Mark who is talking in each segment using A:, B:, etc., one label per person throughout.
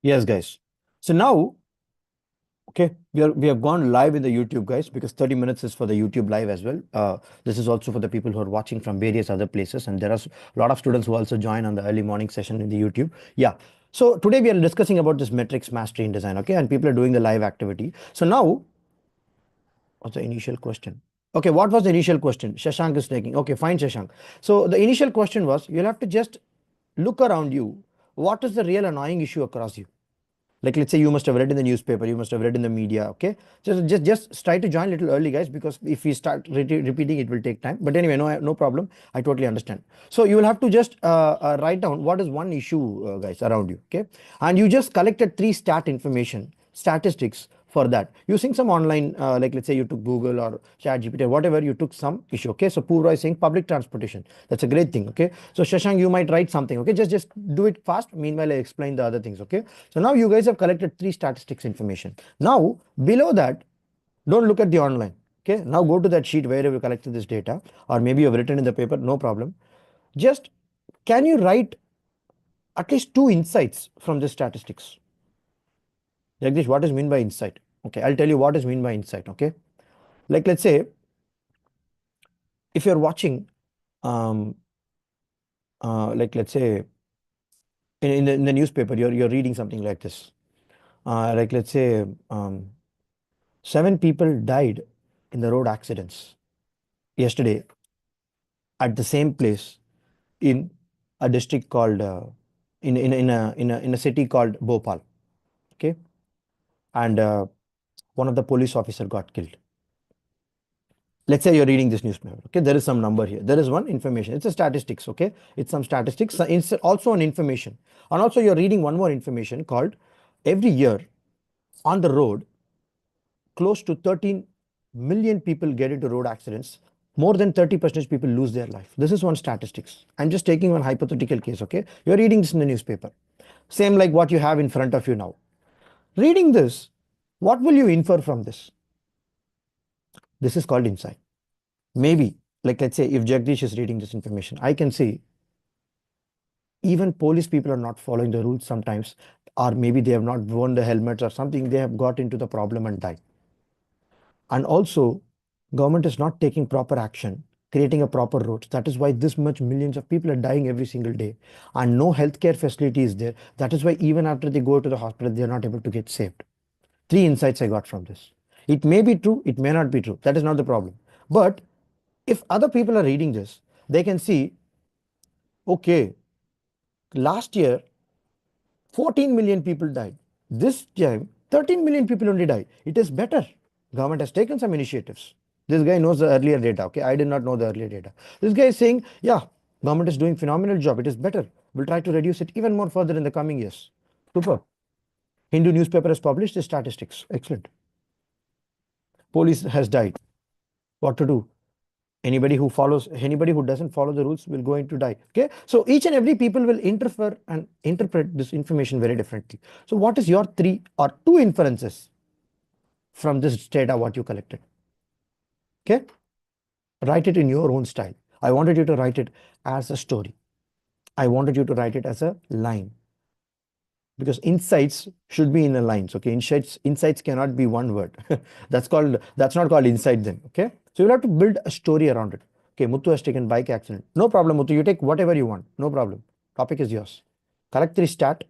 A: Yes, guys. So now, okay, we have gone live in the YouTube, guys, because 30 minutes is for the YouTube live as well. This is also for the people who are watching from various other places, and there are a lot of students who also join on the early morning session in the YouTube. Yeah. So today we are discussing about this metrics mastery in design, okay, and people are doing the live activity. So now, what's the initial question? Okay, what was the initial question? Shashank is taking. Okay, fine, Shashank. So the initial question was, you'll have to just look around you. What is the real annoying issue across you? Like, let's say you must have read in the newspaper, you must have read in the media. Okay, just try to join a little early, guys, because if we start repeating, it will take time. But anyway, no problem. I totally understand. So you will have to just write down what is one issue, guys, around you. Okay, and you just collected three statistics for that using some online, like let's say you took Google or Chat GPT or whatever, you took some issue. Okay, so Purva is saying public transportation. That's a great thing. Okay, so Shashank, you might write something. Okay, just do it fast. Meanwhile, I explain the other things. Okay, so now you guys have collected three statistics information. Now below that, don't look at the online. Okay, now go to that sheet wherever you collected this data, or maybe you have written in the paper. No problem. Just can you write at least two insights from the statistics? Like this, what is mean by insight? Okay, I'll tell you what is mean by insight. Okay, like let's say if you're watching, um, like let's say in the newspaper, you're reading something like this. Like let's say seven people died in the road accidents yesterday at the same place in a district called in a city called Bhopal. Okay, and one of the police officer got killed. Let's say you're reading this newspaper. Okay, there is some number here. There is one information. It's a statistics. Okay, it's some statistics. It's also an information, and also you're reading one more information called every year on the road close to 13 million people get into road accidents. More than 30% people lose their life. This is one statistics. I'm just taking one hypothetical case. Okay, you're reading this in the newspaper, same like what you have in front of you now. Reading this, what will you infer from this? This is called insight. Maybe, like let's say if Jagdish is reading this information, I can see even police people are not following the rules sometimes, or maybe they have not worn the helmets or something, they have got into the problem and died. And also, government is not taking proper action, creating a proper roads. That is why this much millions of people are dying every single day, and no healthcare facility is there. That is why even after they go to the hospital, they are not able to get saved. Three insights I got from this. It may be true, it may not be true. That is not the problem. But if other people are reading this, they can see, okay, last year 14 million people died. This time, 13 million people only died. It is better. Government has taken some initiatives. This guy knows the earlier data. Okay, I did not know the earlier data. This guy is saying, yeah, government is doing phenomenal job. It is better. We'll try to reduce it even more further in the coming years. Super. Hindu newspaper has published the statistics. Excellent. Police has died. What to do? Anybody who doesn't follow the rules will going to die. Okay, so each and every people will interfere and interpret this information very differently. So what is your three or two inferences from this data what you collected? Okay, write it in your own style. I wanted you to write it as a story. I wanted you to write it as a line, because insights should be in a lines. Okay, insights cannot be one word. That's not called insight then. Okay, so you'll have to build a story around it. Okay, Muthu has taken bike accident. No problem, Muthu, you take whatever you want. No problem, topic is yours. Collect three stat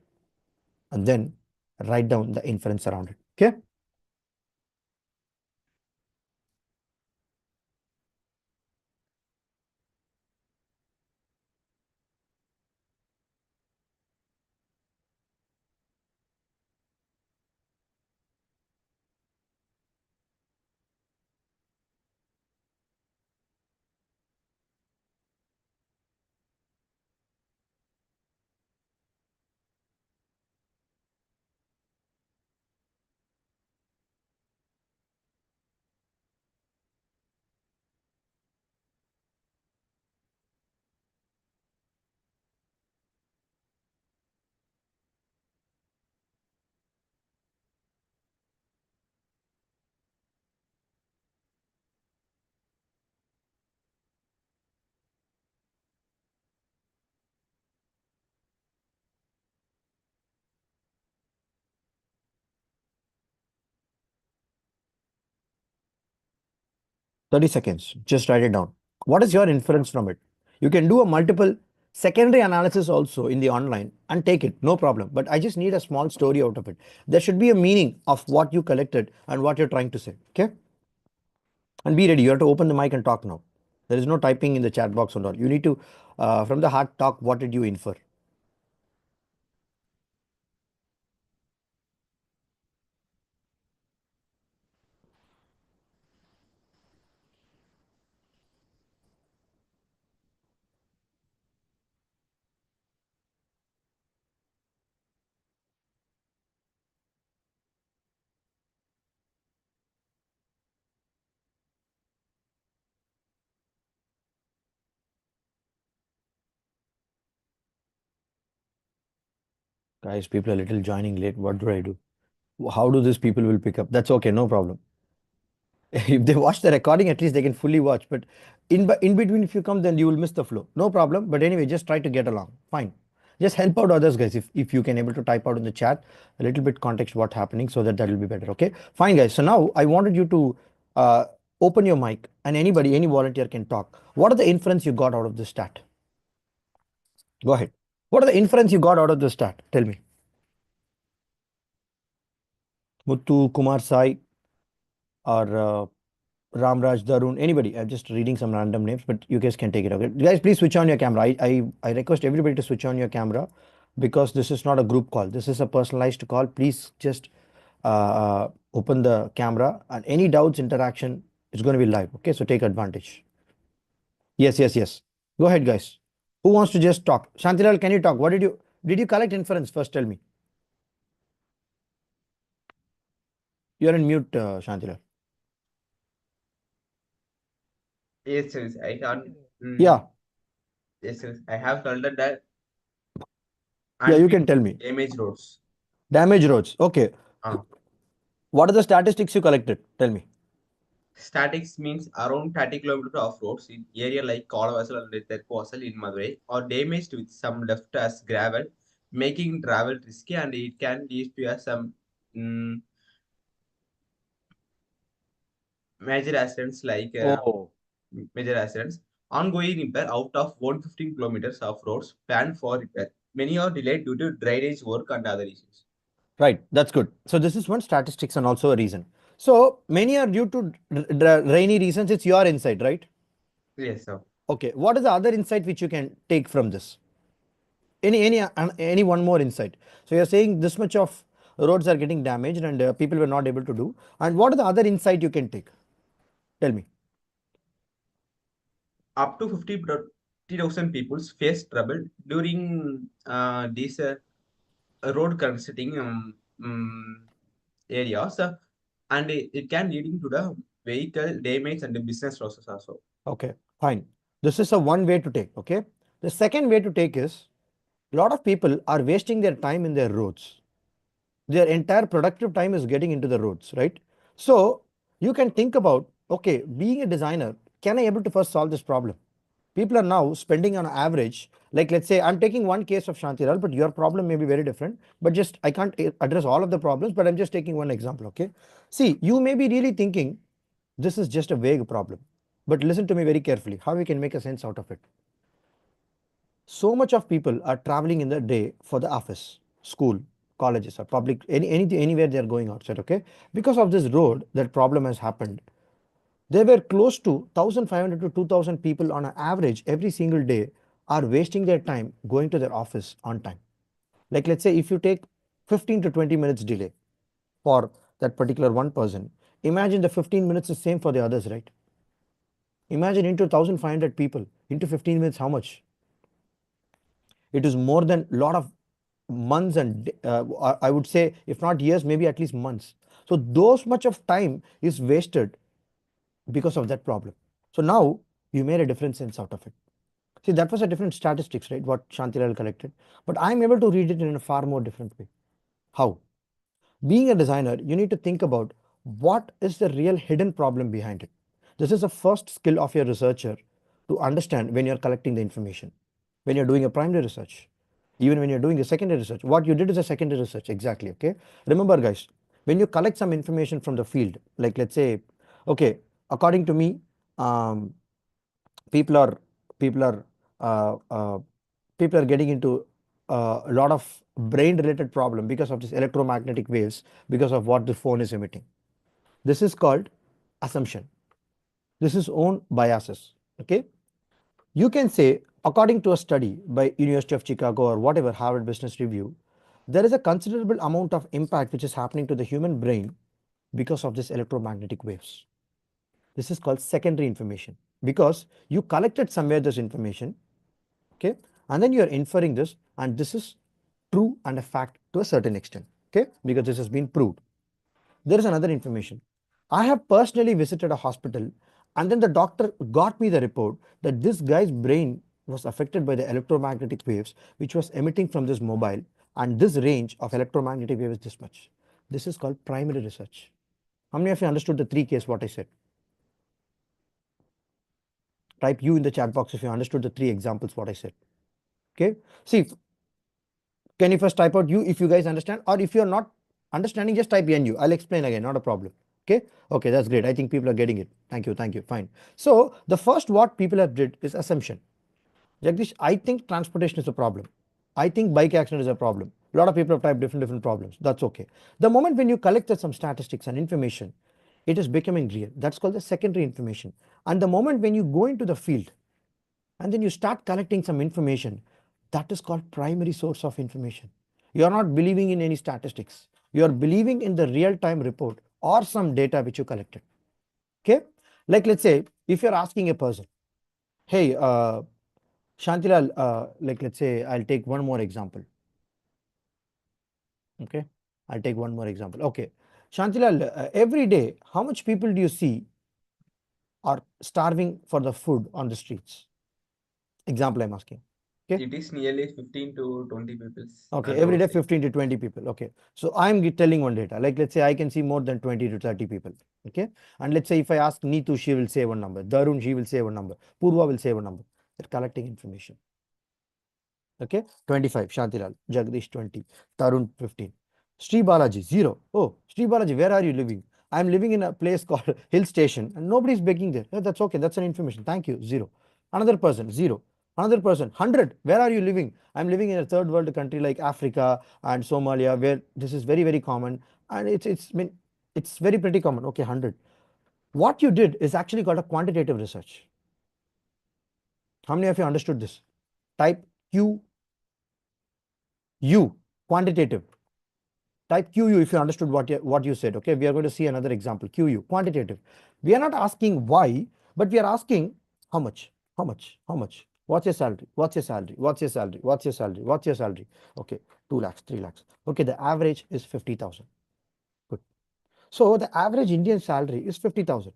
A: and then write down the inference around it. Okay, 30 seconds. Just write it down. What is your inference from it? You can do a multiple secondary analysis also in the online and take it, no problem. But I just need a small story out of it. There should be a meaning of what you collected and what you're trying to say. Okay? And be ready. You have to open the mic and talk now. There is no typing in the chat box and all. You need to, from the heart, talk. What did you infer? Guys, people are a little joining late. What do I do? How do these people will pick up? That's okay, no problem. If they watch the recording, at least they can fully watch. But in between, if you come, then you will miss the flow. No problem. But anyway, just try to get along. Fine. Just help out others, guys. If you can able to type out in the chat a little bit context what's happening, so that will be better. Okay. Fine, guys. So now I wanted you to uh, open your mic, and anybody, any volunteer can talk. What are the inference you got out of this stat? Go ahead. What are the inference you got out of this stat? Tell me. Muttu, Kumar, Sai, or Ramraj, Darun, anybody. I'm just reading some random names, but you guys can take it. Okay, guys, please switch on your camera. I request everybody to switch on your camera because this is not a group call. This is a personalized call. Please just open the camera, and any doubts, interaction, it's going to be live. Okay, so take advantage. Yes, yes, yes. Go ahead, guys. Who wants to just talk? Shantilal, can you talk? What did you collect inference first? Tell me. You're in mute, Shantilal.
B: Yes, yes, I can.
A: Yeah,
B: Yes, yes, I have told that
A: yeah, you
B: unfit
A: can tell me.
B: damage roads.
A: Damage roads. Okay.
B: Uh,
A: What are the statistics you collected? Tell me.
B: Statics means around 30 kilometers of roads in area like Kalavasal and Terpasal in Madurai are damaged with some left as gravel, making travel risky, and it can lead to some mm, major accidents like
A: Oh,
B: major accidents. Ongoing repair out of 115 kilometers of roads planned for repair. Many are delayed due to drainage work and other issues.
A: right. That's good. So this is one statistics and also a reason. So many are due to rainy reasons. It's your insight, right?
B: Yes, sir.
A: Okay. What is the other insight which you can take from this? Any one more insight. So you're saying this much of roads are getting damaged and people were not able to do. And what are the other insight you can take? Tell me.
B: Up to 50,000 people face trouble during these road congesting areas, and it can leading to the vehicle damage and the business losses also.
A: Okay. Fine. This is a one way to take. Okay. The second way to take is a lot of people are wasting their time in their roads. Their entire productive time is getting into the roads, right? So you can think about, okay, being a designer, can I able to first solve this problem? People are now spending on average, like let's say I'm taking one case of Shantiral, but your problem may be very different. But just I can't address all of the problems, but I'm just taking one example. Okay. See, you may be really thinking this is just a vague problem, but listen to me very carefully, how we can make a sense out of it. So much of people are traveling in the day for the office, school, colleges, or public, anywhere they are going outside. Okay, because of this road, that problem has happened. There were close to 1,500 to 2,000 people on an average every single day are wasting their time going to their office on time. Like let's say if you take 15 to 20 minutes delay for that particular one person, imagine the 15 minutes is same for the others, right? Imagine into 1,500 people into 15 minutes, how much? It is more than a lot of months and I would say if not years, maybe at least months. So those much of time is wasted because of that problem. So now you made a different sense out of it. See, that was a different statistics, right? What Shantilal collected, but I'm able to read it in a far more different way. How? Being a designer, you need to think about what is the real hidden problem behind it. This is the first skill of your researcher to understand when you're collecting the information. When you're doing a primary research, even when you're doing a secondary research, what you did is a secondary research, exactly. Okay. Remember, guys, when you collect some information from the field, like let's say, okay, according to me, um, people are people are uh, uh, people are getting into a lot of brain related problem because of this electromagnetic waves, because of what the phone is emitting. This is called assumption. This is own biases. Okay, you can say, according to a study by University of Chicago or whatever, Harvard Business Review, there is a considerable amount of impact which is happening to the human brain because of this electromagnetic waves. This is called secondary information, because you collected somewhere this information, okay, and then you are inferring this, and this is true and a fact to a certain extent, okay, because this has been proved. There is another information. I have personally visited a hospital, and then the doctor got me the report that this guy's brain was affected by the electromagnetic waves which was emitting from this mobile, and this range of electromagnetic wave is this much. This is called primary research. How many of you understood the three case what I said? Type U in the chat box if you understood the three examples what I said. Okay. See, can you first type out U if you guys understand, or if you're not understanding, just type NU. I'll explain again, not a problem. Okay. Okay, that's great. I think people are getting it. Thank you. Thank you. Fine. So the first what people have did is assumption. Jagdish, I think transportation is a problem. I think bike accident is a problem. A lot of people have typed different problems. That's okay. The moment when you collected some statistics and information, it is becoming real. That's called the secondary information. And the moment when you go into the field and then you start collecting some information, that is called primary source of information. You are not believing in any statistics. You are believing in the real time report or some data which you collected. Okay. Like let's say if you're asking a person, hey, Shantilal, like let's say I'll take one more example. Okay. I'll take one more example. Okay. Shantilal, every day, how much people do you see are starving for the food on the streets? Example I'm asking. Okay.
B: It is nearly 15 to 20 people
A: Okay,
B: on
A: every day
B: roadside.
A: 15 to 20 people. Okay, so I'm telling one data. Like let's say I can see more than 20 to 30 people. Okay, and let's say if I ask Neetu, she will say one number. Darun, she will say one number. Purva will say one number. They're collecting information. Okay, 25. Shantilal, Jagdish 20, Tarun 15. Sri Balaji 0. Oh, Sri Balaji, where are you living? I'm living in a place called Hill Station and nobody's begging there. Yeah, that's okay. That's an information. Thank you. 0. Another person 0. Another person 100. Where are you living? I'm living in a third world country like Africa and Somalia, where this is very common, and it's very pretty common. Okay, 100. What you did is actually called a quantitative research. How many of you understood this? Type QU, quantitative. Type QU if you understood what you said. Okay, we are going to see another example. QU, quantitative. We are not asking why, but we are asking how much, how much, how much. What's your salary? What's your salary? What's your salary? What's your salary? What's your salary? Okay, 2 lakhs, 3 lakhs. Okay, the average is 50,000. Good. So the average Indian salary is 50,000.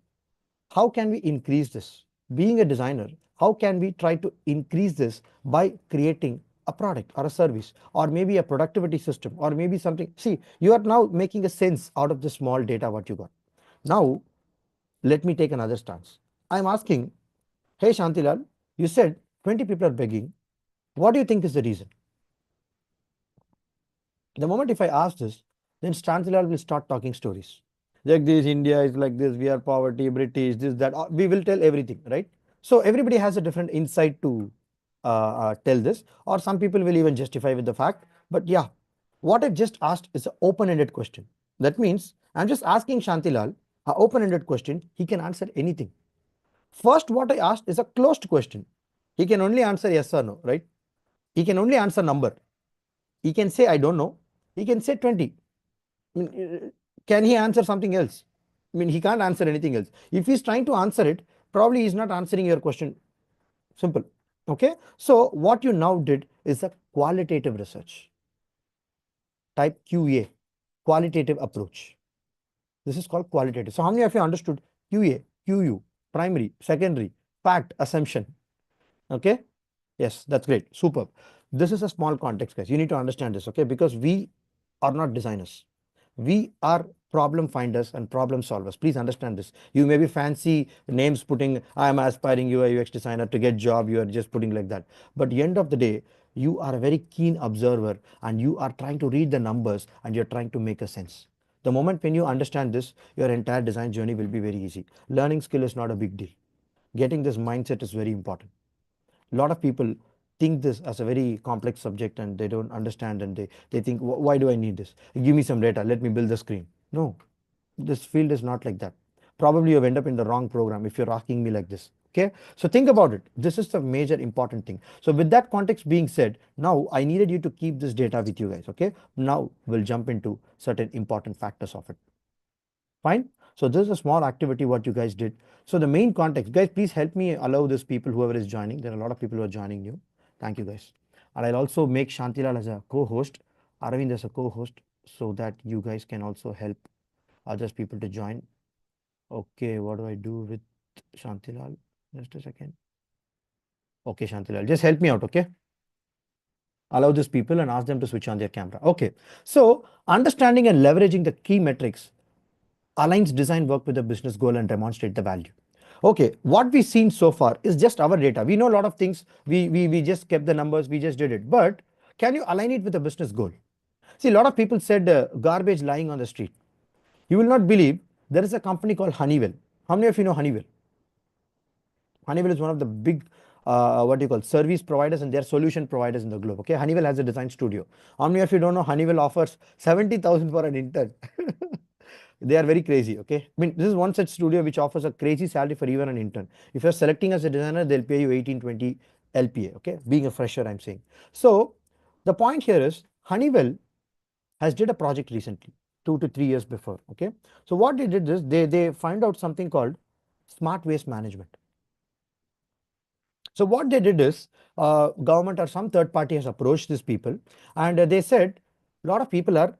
A: How can we increase this? Being a designer, how can we try to increase this by creating a product or a service, or maybe a productivity system, or maybe something? See, you are now making a sense out of the small data what you got. Now, let me take another stance. I'm asking, hey Shantilal, you said 20 people are begging. What do you think is the reason? The moment if I ask this, then Shantilal will start talking stories. Like this, India is like this, we are poverty, British, this, that. We will tell everything, right? So everybody has a different insight to tell this, or some people will even justify with the fact. But yeah, what I've just asked is an open-ended question. That means I'm just asking Shantilal an open-ended question. He can answer anything. First, what I asked is a closed question. He can only answer yes or no, right? He can only answer number. He can say I don't know. He can say 20. I mean, can he answer something else? I mean, he can't answer anything else. If he's trying to answer it, probably he's not answering your question. Simple. Okay. So what you now did is a qualitative research. Type QA, qualitative approach. This is called qualitative. So how many of you understood QA, QU, primary, secondary, fact, assumption? Okay. Yes, that's great. Superb. This is a small context, guys. You need to understand this, okay? Because we are not designers. We are problem finders and problem solvers. Please understand this. You may be fancy names putting, I am aspiring UI UX designer to get job. You are just putting like that. But the end of the day, you are a very keen observer and you are trying to read the numbers and you're trying to make a sense. The moment when you understand this, your entire design journey will be very easy. Learning skill is not a big deal. Getting this mindset is very important. A lot of people think this as a very complex subject and they don't understand, and they think, Why do I need this? Give me some data, let me build the screen." No, this field is not like that. Probably you've ended up in the wrong program if you're asking me like this. Okay, so think about it. This is the major important thing. So with that context being said, now I needed you to keep this data with you guys. Okay, now we'll jump into certain important factors of it. Fine. So this is a small activity what you guys did. So the main context, guys, please help me allow these people, whoever is joining. There are a lot of people who are joining new. Thank you guys. And I'll also make Shantilal as a co-host, Aravind as a co-host, so that you guys can also help others people to join. Okay, what do I do with Shantilal? Just a second. Okay, Shantilal, just help me out, okay? Allow these people and ask them to switch on their camera. Okay, so understanding and leveraging the key metrics aligns design work with the business goal and demonstrate the value. Okay, what we've seen so far is just our data. We know a lot of things. We just kept the numbers, we just did it. But can you align it with the business goal? See, a lot of people said garbage lying on the street. You will not believe there is a company called Honeywell. How many of you know Honeywell? Honeywell is one of the big what do you call service providers, and they're solution providers in the globe. Okay, Honeywell has a design studio. How many of you don't know Honeywell offers 70,000 for an intern? They are very crazy. Okay, I mean, this is one such studio which offers a crazy salary for even an intern. If you're selecting as a designer, they'll pay you 18, 20 LPA. Okay, being a fresher, I'm saying. So the point here is Honeywell has did a project recently, 2 to 3 years before. Okay, so what they did is they find out something called smart waste management. So what they did is government or some third party has approached these people, and they said a lot of people are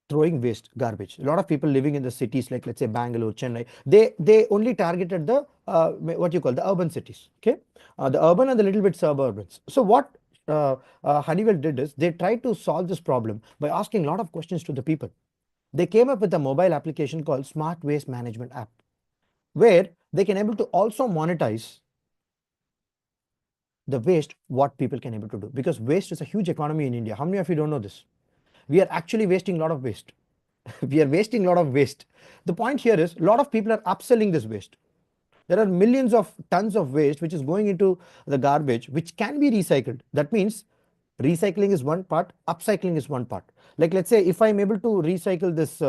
A: throwing waste, garbage. A lot of people living in the cities like, let's say, Bangalore, Chennai, they only targeted the what you call the urban cities. Okay, the urban and the little bit suburbans. So what Honeywell did is they tried to solve this problem by asking a lot of questions to the people. They came up with a mobile application called Smart Waste Management app, where they can able to also monetize the waste what people can able to do, because waste is a huge economy in India. How many of you don't know this? We are actually wasting a lot of waste. We are wasting a lot of waste. The point here is a lot of people are upselling this waste. There are millions of tons of waste which is going into the garbage, which can be recycled. That means recycling is one part, upcycling is one part. Like, let's say if I'm able to recycle this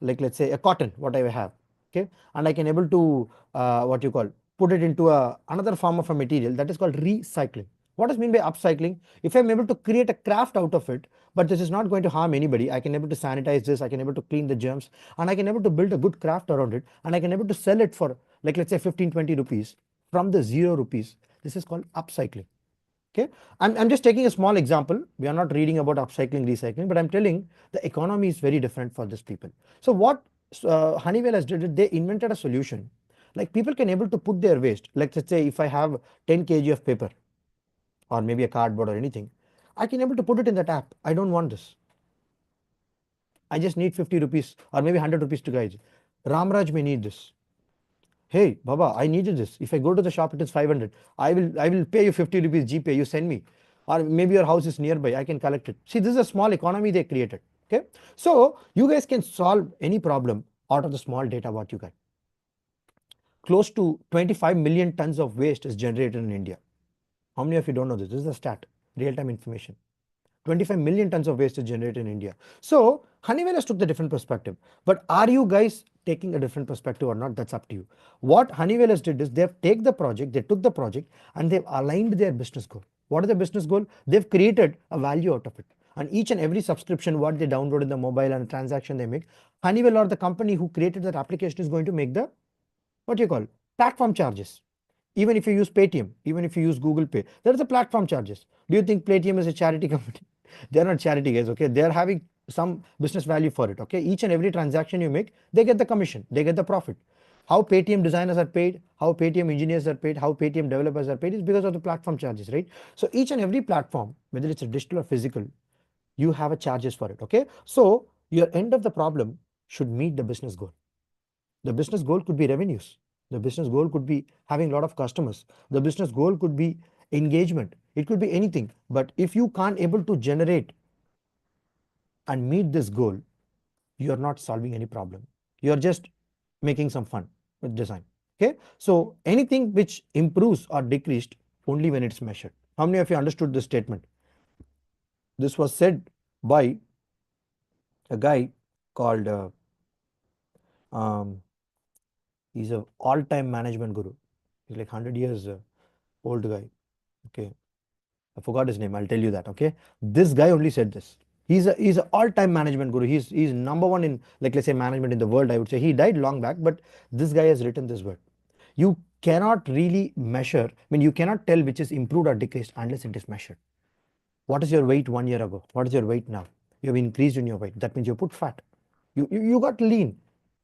A: like, let's say a cotton what I have, okay, and I can able to what you call put it into another form of a material, that is called recycling. What does mean by upcycling? If I'm able to create a craft out of it, but this is not going to harm anybody, I can able to sanitize this, I can able to clean the germs, and I can able to build a good craft around it, and I can able to sell it for, like, let's say 15-20 rupees from the 0 rupees. This is called upcycling. Okay, I'm just taking a small example. We are not reading about upcycling, recycling, but I'm telling the economy is very different for these people. So what Honeywell has did, they invented a solution. Like, people can able to put their waste. Like, let's say if I have 10 kg of paper or maybe a cardboard or anything, I can able to put it in that app. I don't want this. I just need 50 rupees or maybe 100 rupees to guys. Ramraj may need this. Hey, Baba, I needed this. If I go to the shop, it is 500. I will pay you 50 rupees GPay. You send me. Or maybe your house is nearby. I can collect it. See, this is a small economy they created. Okay. So you guys can solve any problem out of the small data what you get. Close to 25 million tons of waste is generated in India. How many of you don't know this? This is a stat, real-time information. 25 million tons of waste is generated in India. So Honeywell has took the different perspective. But are you guys taking a different perspective or not? That's up to you. What Honeywell has did is they've taken the project, they took the project and they've aligned their business goal. What is the business goal? They've created a value out of it. And each and every subscription, what they download in the mobile and transaction they make, Honeywell or the company who created that application is going to make the, what you call, platform charges. Even if you use Paytm, even if you use Google Pay, there is a platform charges. Do you think Paytm is a charity company? They are not charity, guys. Okay, they are having some business value for it. Okay, each and every transaction you make, they get the commission, they get the profit. How Paytm designers are paid, how Paytm engineers are paid, how Paytm developers are paid is because of the platform charges, right? So each and every platform, whether it's a digital or physical, you have a charges for it. Okay, so your end of the problem should meet the business goal. The business goal could be revenues. The business goal could be having a lot of customers. The business goal could be engagement. It could be anything. But if you can't able to generate and meet this goal, you are not solving any problem. You are just making some fun with design. Okay, so anything which improves or decreased only when it's measured. How many of you understood this statement? This was said by a guy called um, he's a all-time management guru. He's like 100 years old guy. Okay, I forgot his name. I'll tell you that. Okay, this guy only said this. He's a all-time management guru. He's number one in, like, let's say, management in the world. I would say he died long back, but this guy has written this word. You cannot really measure. I mean, you cannot tell which is improved or decreased unless it is measured. What is your weight 1 year ago? What is your weight now? You have increased in your weight. That means you put fat. You got lean.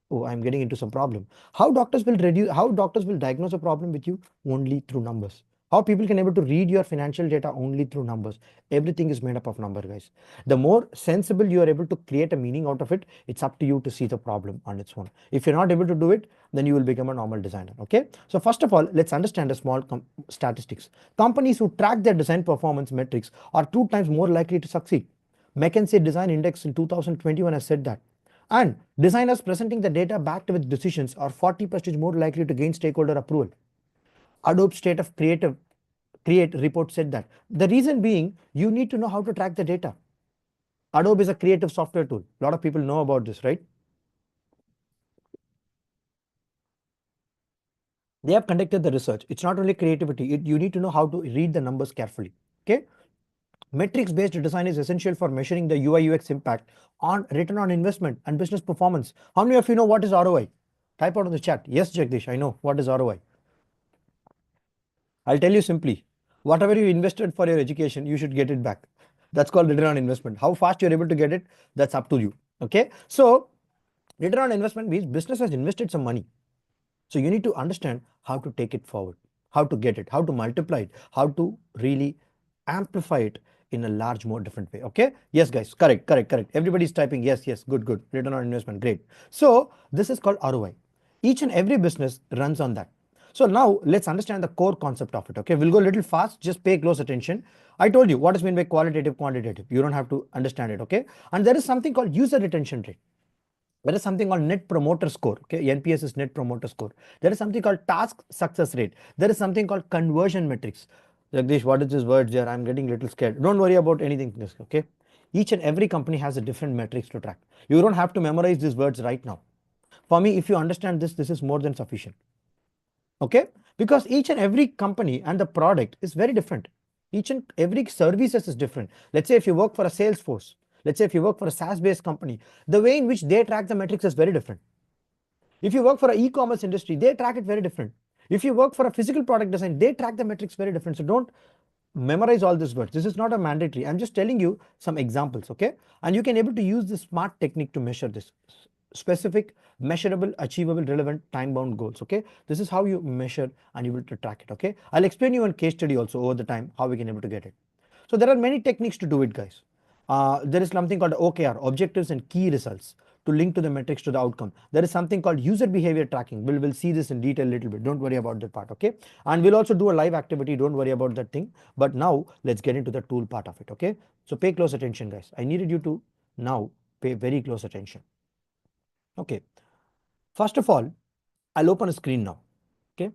A: Oh, I'm getting into some problem. How doctors will diagnose a problem with you? Only through numbers. How people can able to read your financial data? Only through numbers. Everything is made up of number, guys. The more sensible you are able to create a meaning out of it, it's up to you to see the problem on its own. If you're not able to do it, then you will become a normal designer. Okay. So first of all, let's understand a small statistics. Companies who track their design performance metrics are 2 times more likely to succeed. McKinsey Design Index in 2021 has said that. And designers presenting the data backed with decisions are 40% more likely to gain stakeholder approval. Adobe State of Create report said that. The reason being, you need to know how to track the data. Adobe is a creative software tool. A lot of people know about this, right? They have conducted the research. It's not only creativity. You need to know how to read the numbers carefully. Okay. Metrics based design is essential for measuring the UI UX impact on return on investment and business performance. How many of you know what is ROI? Type out in the chat. Yes, Jagdish, I know what is ROI. I'll tell you simply, whatever you invested for your education, you should get it back. That's called return on investment. How fast you're able to get it, that's up to you. Okay. So return on investment means business has invested some money. So you need to understand how to take it forward, how to get it, how to multiply it, how to really amplify it in a large, more different way. Okay. Yes, guys. Correct, correct, correct. Everybody's typing. Yes, yes. Good, good. Return on investment. Great. So this is called ROI. Each and every business runs on that. So now let's understand the core concept of it. Okay. We'll go a little fast. Just pay close attention. I told you what is meant by qualitative, quantitative. You don't have to understand it. Okay. And there is something called user retention rate. There is something called net promoter score. Okay, NPS is net promoter score. There is something called task success rate. There is something called conversion metrics. Jagdish, what is this word there? I'm getting a little scared. Don't worry about anything. Okay, each and every company has a different metrics to track. You don't have to memorize these words right now. For me, if you understand this, this is more than sufficient. Okay, because each and every company and the product is very different. Each and every services is different. Let's say if you work for a Salesforce, let's say if you work for a SaaS based company, the way in which they track the metrics is very different. If you work for an e-commerce industry, they track it very different. If you work for a physical product design, they track the metrics very different. So don't memorize all these words. This is not a mandatory. I'm just telling you some examples. Okay, and you can able to use the smart technique to measure this specific, measurable, achievable, relevant, time bound goals. Okay, this is how you measure and you will to track it. Okay, I'll explain you one case study also over the time how we can able to get it. So there are many techniques to do it, guys. There is something called OKR, objectives and key results, to link to the metrics to the outcome. There is something called user behavior tracking. We'll see this in detail a little bit. Don't worry about that part. Okay, and we'll also do a live activity. Don't worry about that thing. But now let's get into the tool part of it. Okay, so pay close attention, guys. I needed you to now pay very close attention. Okay, first of all, I'll open a screen now. Okay,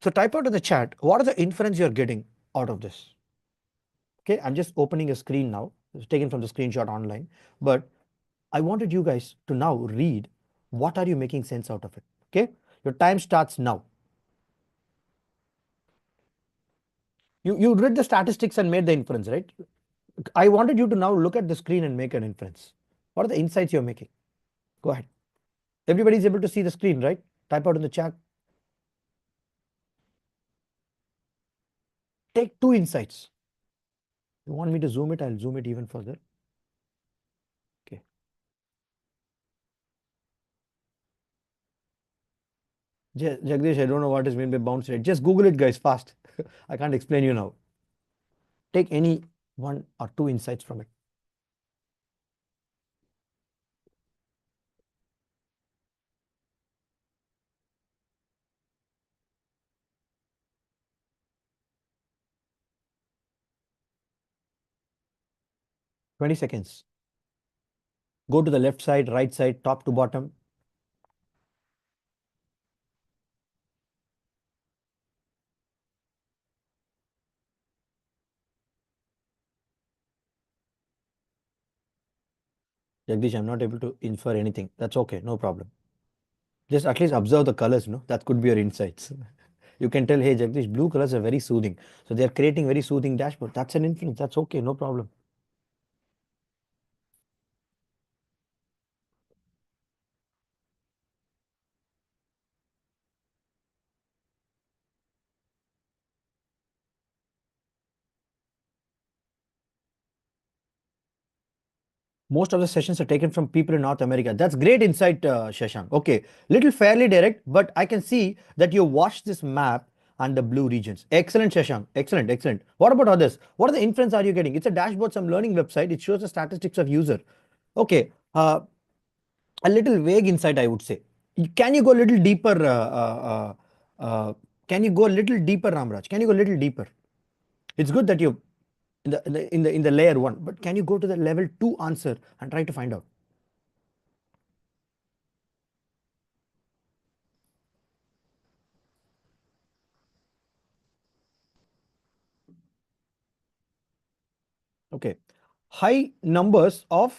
A: so type out in the chat what are the inference you're getting out of this. Okay, I'm just opening a screen now. It's taken from the screenshot online, but I wanted you guys to now read what are you making sense out of it. Okay, your time starts now. You read the statistics and made the inference, right? I wanted you to now look at the screen and make an inference. What are the insights you're making? Go ahead. Everybody's able to see the screen, right? Type out in the chat. Take 2 insights. You want me to zoom it? I'll zoom it even further. Okay. Jagdish, I don't know what is meant by bounce rate. Just Google it, guys, fast. I can't explain you now. Take any 1 or 2 insights from it. Twenty seconds. Go to the left side, right side, top to bottom. Jagdish, I'm not able to infer anything. That's okay, no problem. Just at least observe the colors, no? That could be your insights. You can tell, hey, Jagdish, blue colors are very soothing. So they are creating very soothing dashboard. That's an inference. That's okay, no problem. Most of the sessions are taken from people in North America. That's great insight, Shashank. Okay, little fairly direct, but I can see that you watched this map and the blue regions. Excellent, Shashank. Excellent, excellent. What about others? What are the inference are you getting? It's a dashboard, some learning website. It shows the statistics of user. Okay, a little vague insight, I would say. Can you go a little deeper? Can you go a little deeper, Ramraj? Can you go a little deeper? It's good that you in the layer one, but can you go to the level two answer and try to find out? Okay. High numbers of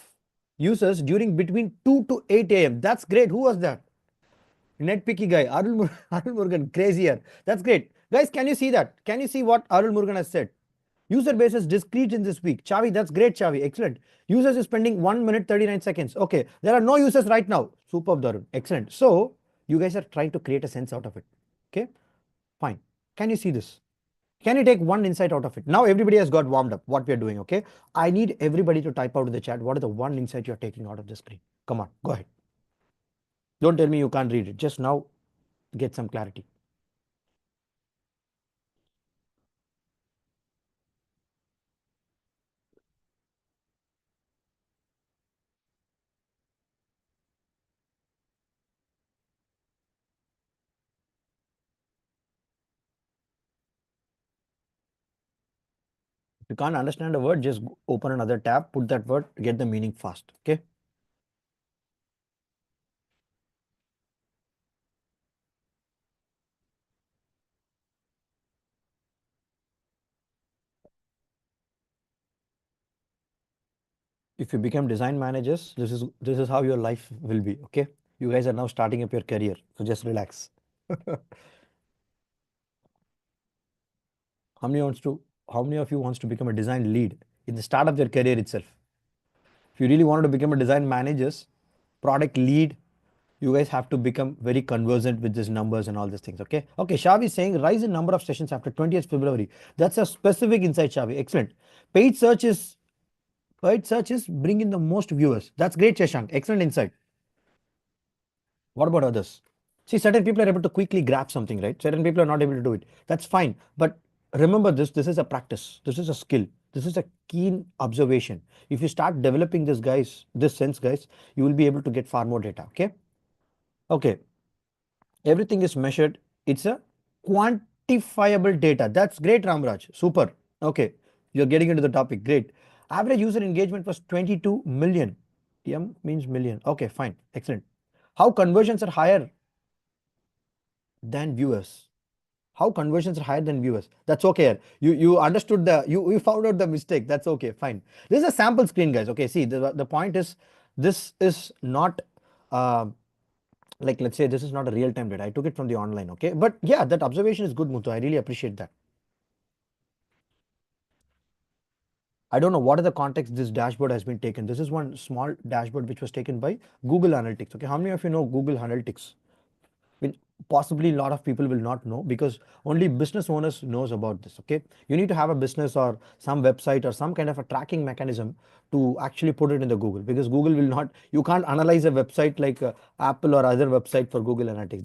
A: users during between 2 to 8 a.m. That's great. Who was that? Netpicky guy. Arul Murugan. Crazier. That's great. Guys, can you see that? Can you see what Arul Murugan has said? User base is discrete in this week. Chavi, that's great, Chavi. Excellent. Users is spending 1 minute 39 seconds. Okay. There are no users right now. Superb, Darun. Excellent. So, you guys are trying to create a sense out of it. Okay. Fine. Can you see this? Can you take one insight out of it? Now everybody has got warmed up what we are doing, okay? I need everybody to type out in the chat what is the one insight you're taking out of the screen. Come on, go ahead. Don't tell me you can't read it. Just now get some clarity. If you can't understand a word, just open another tab, put that word, get the meaning fast, okay? If you become design managers, this is how your life will be, okay? You guys are now starting up your career, so just relax. How many wants to how many of you wants to become a design lead in the start of their career itself? If you really wanted to become a design managers, product lead, you guys have to become very conversant with these numbers and all these things. Okay. Okay. Shavi is saying rise in number of sessions after 20th February. That's a specific insight, Shavi. Excellent. Paid search is paid search is bringing the most viewers. That's great, Shashank. Excellent insight. What about others? See, certain people are able to quickly grab something, right? Certain people are not able to do it. That's fine. But remember this, this is a practice. This is a skill. This is a keen observation. If you start developing this, guys, this sense, guys, you will be able to get far more data. Okay. Okay. Everything is measured. It's a quantifiable data. That's great, Ramraj. Super. Okay. You're getting into the topic. Great. Average user engagement was 22 million. M means million. Okay, fine. Excellent. How conversions are higher than viewers? How conversions are higher than viewers? That's okay. You understood you found out the mistake. That's okay. Fine. This is a sample screen, guys. Okay. See, the point is this is not uh, like, let's say this is not a real time data. I took it from the online. Okay. But yeah, that observation is good, Muthu. I really appreciate that. I don't know what are the context this dashboard has been taken. This is one small dashboard which was taken by Google Analytics. Okay. How many of you know Google Analytics? Mean, possibly a lot of people will not know because only business owners knows about this. Okay, you need to have a business or some website or some kind of a tracking mechanism to actually put it in the Google, because Google will not, you can't analyze a website like Apple or other website for Google Analytics.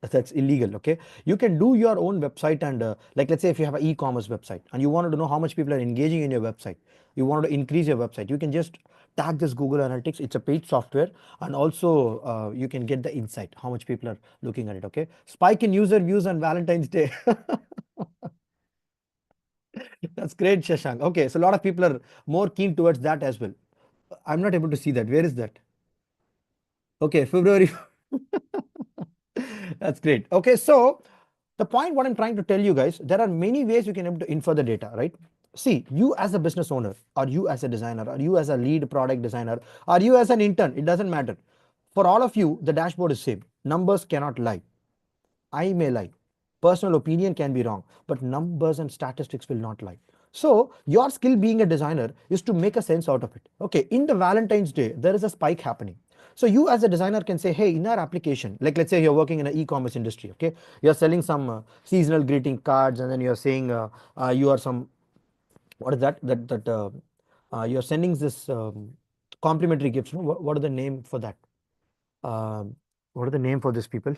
A: That's illegal. Okay, you can do your own website and like, let's say if you have an e-commerce website and you wanted to know how much people are engaging in your website, you wanted to increase your website, you can just tag this Google Analytics. It's a paid software, and also you can get the insight how much people are looking at it. Okay, spike in user views on Valentine's Day. That's great, Shashank. Okay, so a lot of people are more keen towards that as well. I'm not able to see that. Where is that? Okay, February. That's great. Okay, so the point what I'm trying to tell you guys, there are many ways you can able to infer the data, right? See, you as a business owner, or you as a designer, or you as a lead product designer, or you as an intern, it doesn't matter. For all of you, the dashboard is same. Numbers cannot lie. I may lie. Personal opinion can be wrong, but numbers and statistics will not lie. So your skill being a designer is to make a sense out of it. Okay, in the Valentine's Day, there is a spike happening. So you as a designer can say, hey, in our application, like let's say you're working in an e-commerce industry, okay, you're selling some seasonal greeting cards, and then you're saying you are some, what is that you're sending this complimentary gifts. No? What are the name for that? Um, what are the name for these people?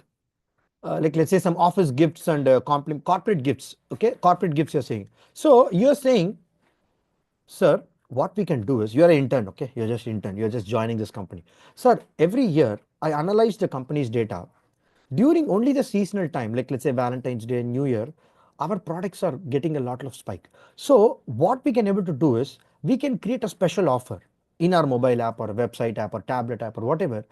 A: Like let's say some office gifts and corporate gifts. Okay, corporate gifts you're saying. So you're saying, sir, what we can do is, you're an intern, okay, you're just intern, you're just joining this company. Sir, every year I analyze the company's data during only the seasonal time, like let's say Valentine's Day and New Year. Our products are getting a lot of spike. So what we can able to do is, we can create a special offer in our mobile app or website app or tablet app or whatever.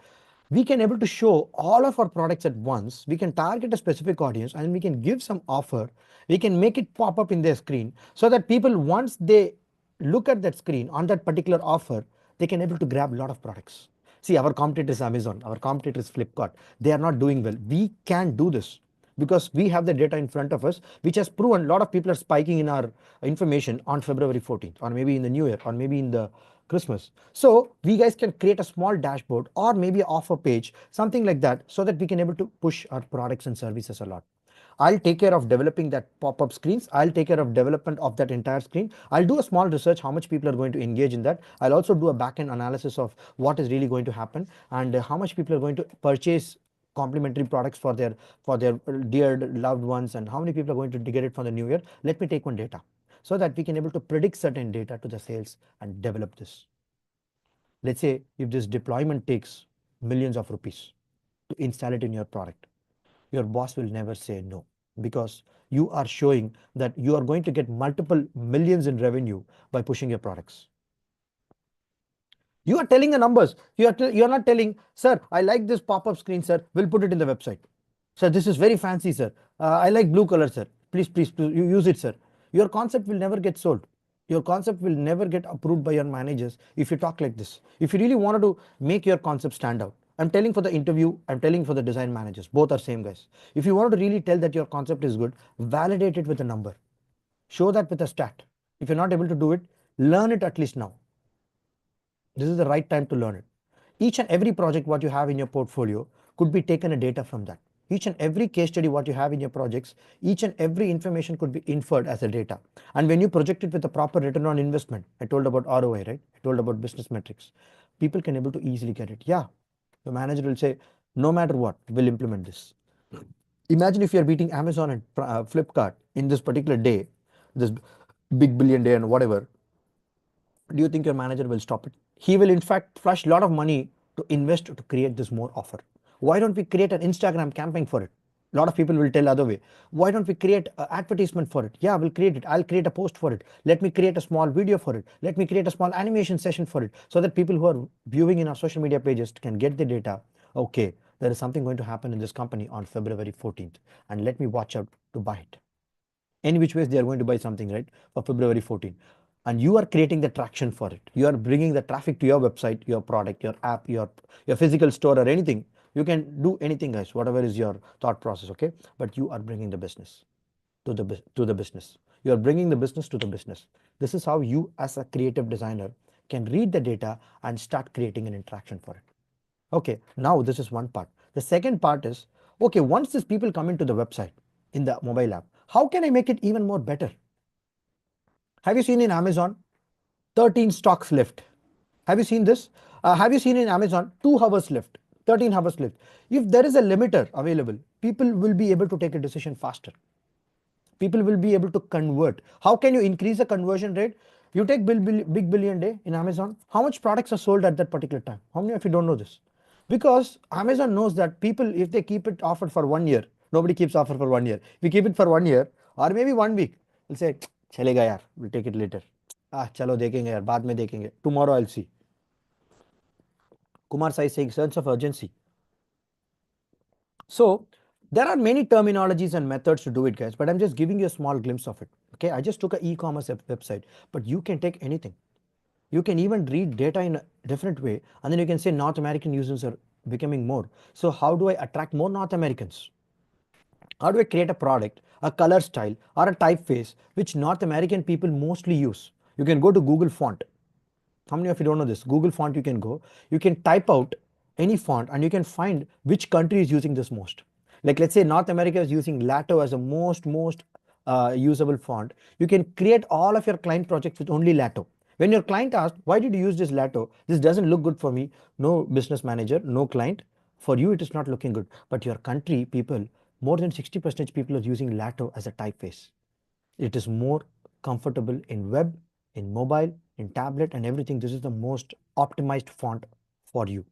A: We can able to show all of our products at once. We can target a specific audience and we can give some offer. We can make it pop up in their screen, so that people, once they look at that screen on that particular offer, they can able to grab a lot of products. See, our competitor is Amazon, our competitor is Flipkart. They are not doing well. We can do this because we have the data in front of us, which has proven a lot of people are spiking in our information on February 14th, or maybe in the New Year, or maybe in the Christmas. So we guys can create a small dashboard or maybe offer page, something like that, so that we can able to push our products and services a lot. I'll take care of developing that pop-up screens. I'll take care of development of that entire screen. I'll do a small research how much people are going to engage in that. I'll also do a back-end analysis of what is really going to happen, and how much people are going to purchase complementary products for their dear loved ones, and how many people are going to get it for the new year. Let me take one data, so that we can able to predict certain data to the sales and develop this. Let's say if this deployment takes millions of rupees to install it in your product, your boss will never say no, because you are showing that you are going to get multiple millions in revenue by pushing your products. You are telling the numbers. You are not telling, sir, I like this pop-up screen, sir. We'll put it in the website. Sir, this is very fancy, sir. I like blue color, sir. Please, you use it, sir. Your concept will never get sold. Your concept will never get approved by your managers if you talk like this. If you really wanted to make your concept stand out, I'm telling for the interview, I'm telling for the design managers, both are same guys. If you wanted to really tell that your concept is good, validate it with a number. Show that with a stat. If you're not able to do it, learn it at least now. This is the right time to learn it. Each and every project what you have in your portfolio could be taken a data from that. Each and every case study what you have in your projects, each and every information could be inferred as a data. And when you project it with a proper return on investment, I told about ROI, right? I told about business metrics. People can able to easily get it. Yeah, the manager will say, no matter what, we'll implement this. Imagine if you're beating Amazon and Flipkart in this particular day, this big billion day and whatever. Do you think your manager will stop it? He will in fact flush a lot of money to invest to create this more offer. Why don't we create an Instagram campaign for it? A lot of people will tell other way. Why don't we create an advertisement for it? Yeah, we'll create it. I'll create a post for it. Let me create a small video for it. Let me create a small animation session for it, so that people who are viewing in our social media pages can get the data. Okay, there is something going to happen in this company on February 14th, and let me watch out to buy it. Any which ways they are going to buy something, right, for February 14. And you are creating the traction for it. You are bringing the traffic to your website, your product, your app, your physical store, or anything. You can do anything, guys, whatever is your thought process. Okay, but you are bringing the business to the business. You are bringing the business to the business. This is how you as a creative designer can read the data and start creating an interaction for it. Okay, now this is one part. The second part is, okay, once these people come into the website in the mobile app, how can I make it even more better? Have you seen in Amazon 13 stocks left? Have you seen this? Have you seen in Amazon 2 hours left, 13 hours left? If there is a limiter available, people will be able to take a decision faster. People will be able to convert. How can you increase the conversion rate? You take big billion day in Amazon. How much products are sold at that particular time? How many of you don't know this? Because Amazon knows that people, if they keep it offered for 1 year, nobody keeps offer for 1 year. If we keep it for 1 year or maybe 1 week, we'll say, chalega yaar, we'll take it later. Chalo dekhenge yaar, baad mein dekhenge. Tomorrow I'll see. Kumar Sai is saying sense of urgency. So There are many terminologies and methods to do it, guys, but I'm just giving you a small glimpse of it. Okay, I just took an e-commerce website, but you can take anything. You can even read data in a different way, and then you can say North American users are becoming more. So how do I attract more North Americans? How do I create a product, a color style, or a typeface which North American people mostly use? You can go to Google Font. How many of you don't know this? Google Font, you can go, you can type out any font and you can find which country is using this most. Like let's say North America is using Lato as a most usable font. You can create all of your client projects with only Lato. When your client asks, why did you use this Lato? This doesn't look good for me. No business manager, no client. For you, it is not looking good. But your country people, more than 60% people are using Lato as a typeface. It is more comfortable in web, in mobile, in tablet and everything. This is the most optimized font for you.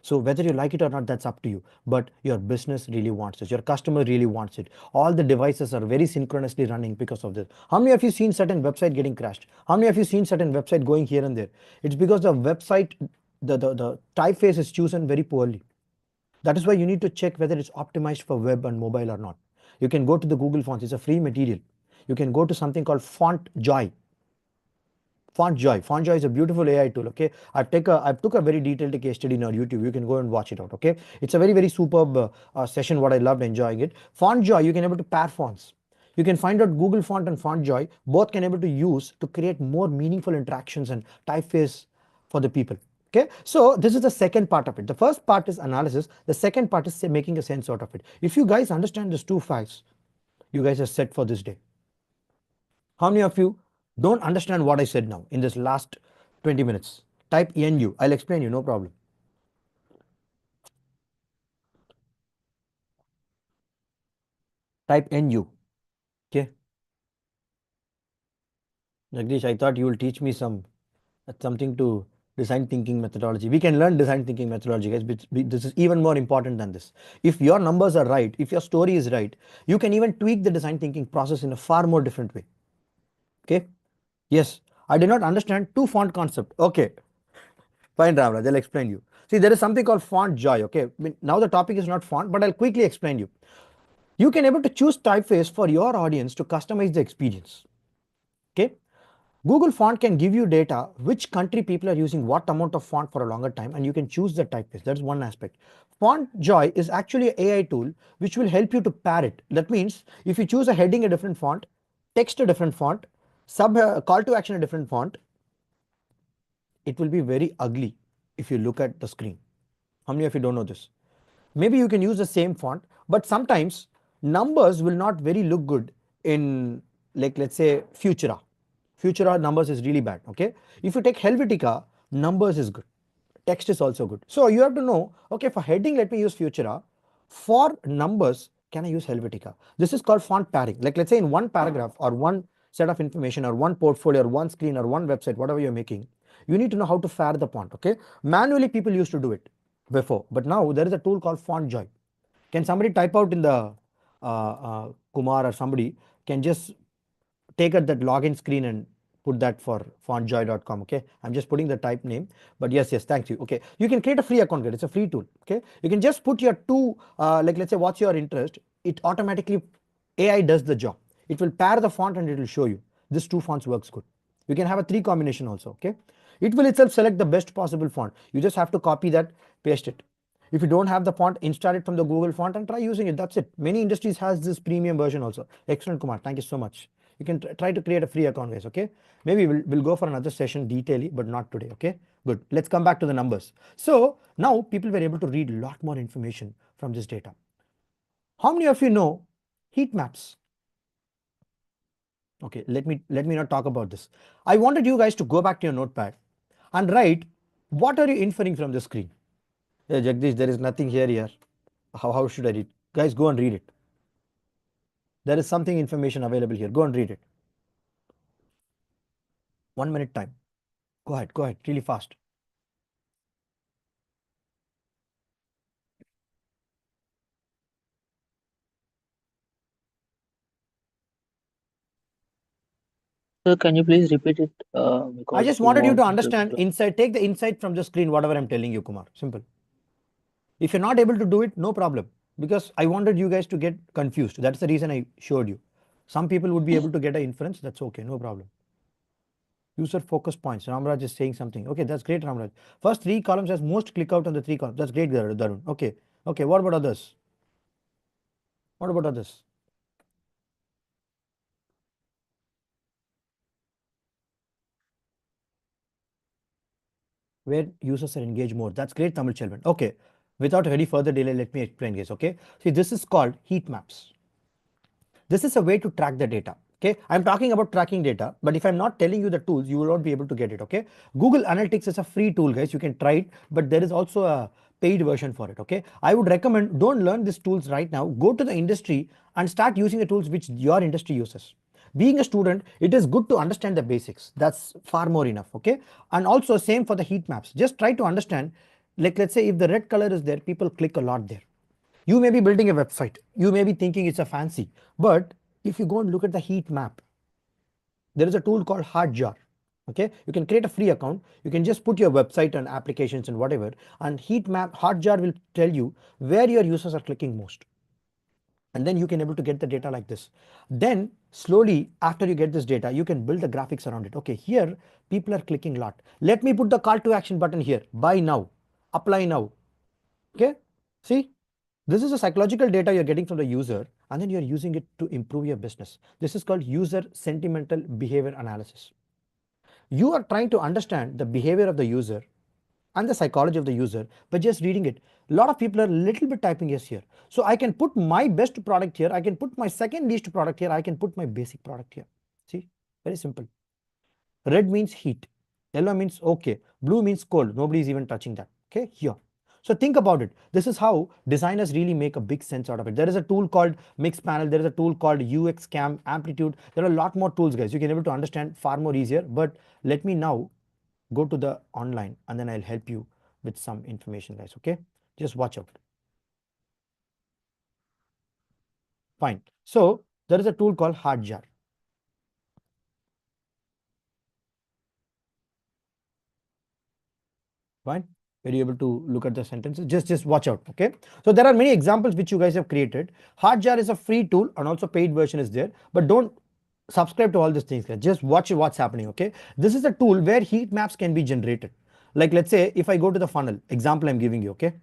A: So whether you like it or not, that's up to you. But your business really wants it. Your customer really wants it. All the devices are very synchronously running because of this. How many of you seen certain website getting crashed? How many of you seen certain website going here and there? It's because the website, the typeface is chosen very poorly. That is why you need to check whether it's optimized for web and mobile or not. You can go to the Google Fonts. It's a free material. You can go to something called Font Joy. Font Joy. Font Joy is a beautiful AI tool. Okay, I've took a very detailed case study on our YouTube. You can go and watch it out. Okay, it's a very superb session. What I loved enjoying it. Font Joy. You can able to pair fonts. You can find out Google Font and Font Joy. Both can able to use to create more meaningful interactions and typeface for the people. Okay, so this is the second part of it. The first part is analysis. The second part is making a sense out of it. If you guys understand these two facts, you guys are set for this day. How many of you don't understand what I said now in this last 20 minutes? Type NU. I'll explain you, no problem. Type NU. Okay. Jagdish, I thought you will teach me something to design thinking methodology. We can learn design thinking methodology, guys, but this is even more important than this. If your numbers are right, if your story is right, you can even tweak the design thinking process in a far more different way. Okay. Yes, I did not understand two font concept. Okay, fine, Ramraj, I'll explain you. See, there is something called font joy. Okay, I mean, now the topic is not font, but I'll quickly explain you. You can able to choose typeface for your audience to customize the experience. Okay, Google Font can give you data which country people are using what amount of font for a longer time, and you can choose the typeface. That's one aspect. Font Joy is actually an AI tool which will help you to pair it. That means if you choose a heading a different font, text a different font, sub call to action a different font, it will be very ugly if you look at the screen. How many of you don't know this? Maybe you can use the same font, but sometimes numbers will not very look good in, like, let's say Futura. Futura numbers is really bad. Okay, if you take Helvetica, numbers is good, text is also good. So you have to know, okay, for heading let me use Futura, for numbers can I use Helvetica? This is called font pairing. Like let's say in one paragraph or one set of information or one portfolio or one screen or one website, whatever you're making, you need to know how to pair the font. Okay, manually people used to do it before, but now there is a tool called Font Joy. Can somebody type out in the Kumar or somebody can just take at that login screen and put that for fontjoy.com. Okay, I'm just putting the type name, but yes, thank you. Okay, you can create a free account. It's a free tool. Okay, you can just put your two, like let's say what's your interest, it automatically AI does the job. It will pair the font and it will show you this two fonts works good. You can have a three combination also. Okay, it will itself select the best possible font. You just have to copy that, paste it. If you don't have the font, install it from the Google font and try using it. That's it. Many industries has this premium version also. Excellent, Kumar, thank you so much. You can try to create a free account, guys. Okay, maybe we'll go for another session detailedly, but not today. Okay, good. Let's come back to the numbers. So now people were able to read a lot more information from this data. How many of you know heat maps? Okay, let me not talk about this. I wanted you guys to go back to your notepad and write what are you inferring from the screen. Yeah, Jagdish, there is nothing here. How should I read? Guys, go and read it. There is something information available here. Go and read it. 1 minute time. Go ahead, really fast.
C: So can you please repeat it?
A: I
C: Because
A: just
C: we
A: wanted you to
C: want to.
A: understand inside, take the insight from the screen, whatever I'm telling you, Kumar. Simple. If you're not able to do it, no problem. because I wanted you guys to get confused. That's the reason I showed you. Some people would be able to get an inference. That's okay, no problem. User focus points. Ramraj is saying something. Okay, that's great, Ramraj. First three columns has most click out on the three columns. That's great, Darun. Okay. Okay, what about others? What about others? Where users are engaged more. That's great, Tamil Chelvan. Okay. Without any further delay, let me explain, guys. Okay. See, this is called heat maps. This is a way to track the data. Okay, I'm talking about tracking data, but if I'm not telling you the tools, you will not be able to get it. Okay, Google Analytics is a free tool, guys. You can try it, but there is also a paid version for it. Okay, I would recommend don't learn these tools right now. Go to the industry and start using the tools which your industry uses. Being a student, it is good to understand the basics. That's far more enough. Okay, and also same for the heat maps. Just try to understand. Like, let's say if the red color is there, people click a lot there. You may be building a website, you may be thinking it's a fancy, but if you go and look at the heat map, there is a tool called Hotjar. Okay, you can create a free account, you can just put your website and applications and whatever, and heat map Hotjar will tell you where your users are clicking most, and then you can able to get the data like this. Then slowly after you get this data, you can build the graphics around it. Okay, here people are clicking a lot, let me put the call to action button here, buy now, apply now. Okay, see, this is a psychological data you're getting from the user, and then you're using it to improve your business. This is called user sentimental behavior analysis. You are trying to understand the behavior of the user and the psychology of the user by just reading it. A lot of people are a little bit typing yes here. So I can put my best product here, I can put my second least product here, I can put my basic product here. See, very simple. Red means heat, yellow means okay, blue means cold, nobody is even touching that. Okay, here. So think about it. This is how designers really make a big sense out of it. There is a tool called Mixpanel. There is a tool called UX Cam, Amplitude. There are a lot more tools, guys. You can able to understand far more easier. But let me now go to the online and then I'll help you with some information, guys. Okay, just watch out. Fine. So there is a tool called Hotjar. Fine. Were you able to look at the sentences? Just watch out. Okay, so there are many examples which you guys have created. Hotjar is a free tool and also paid version is there, but don't subscribe to all these things, guys. Just watch what's happening. Okay, this is a tool where heat maps can be generated. Like, let's say if I go to the funnel example I'm giving you. Okay,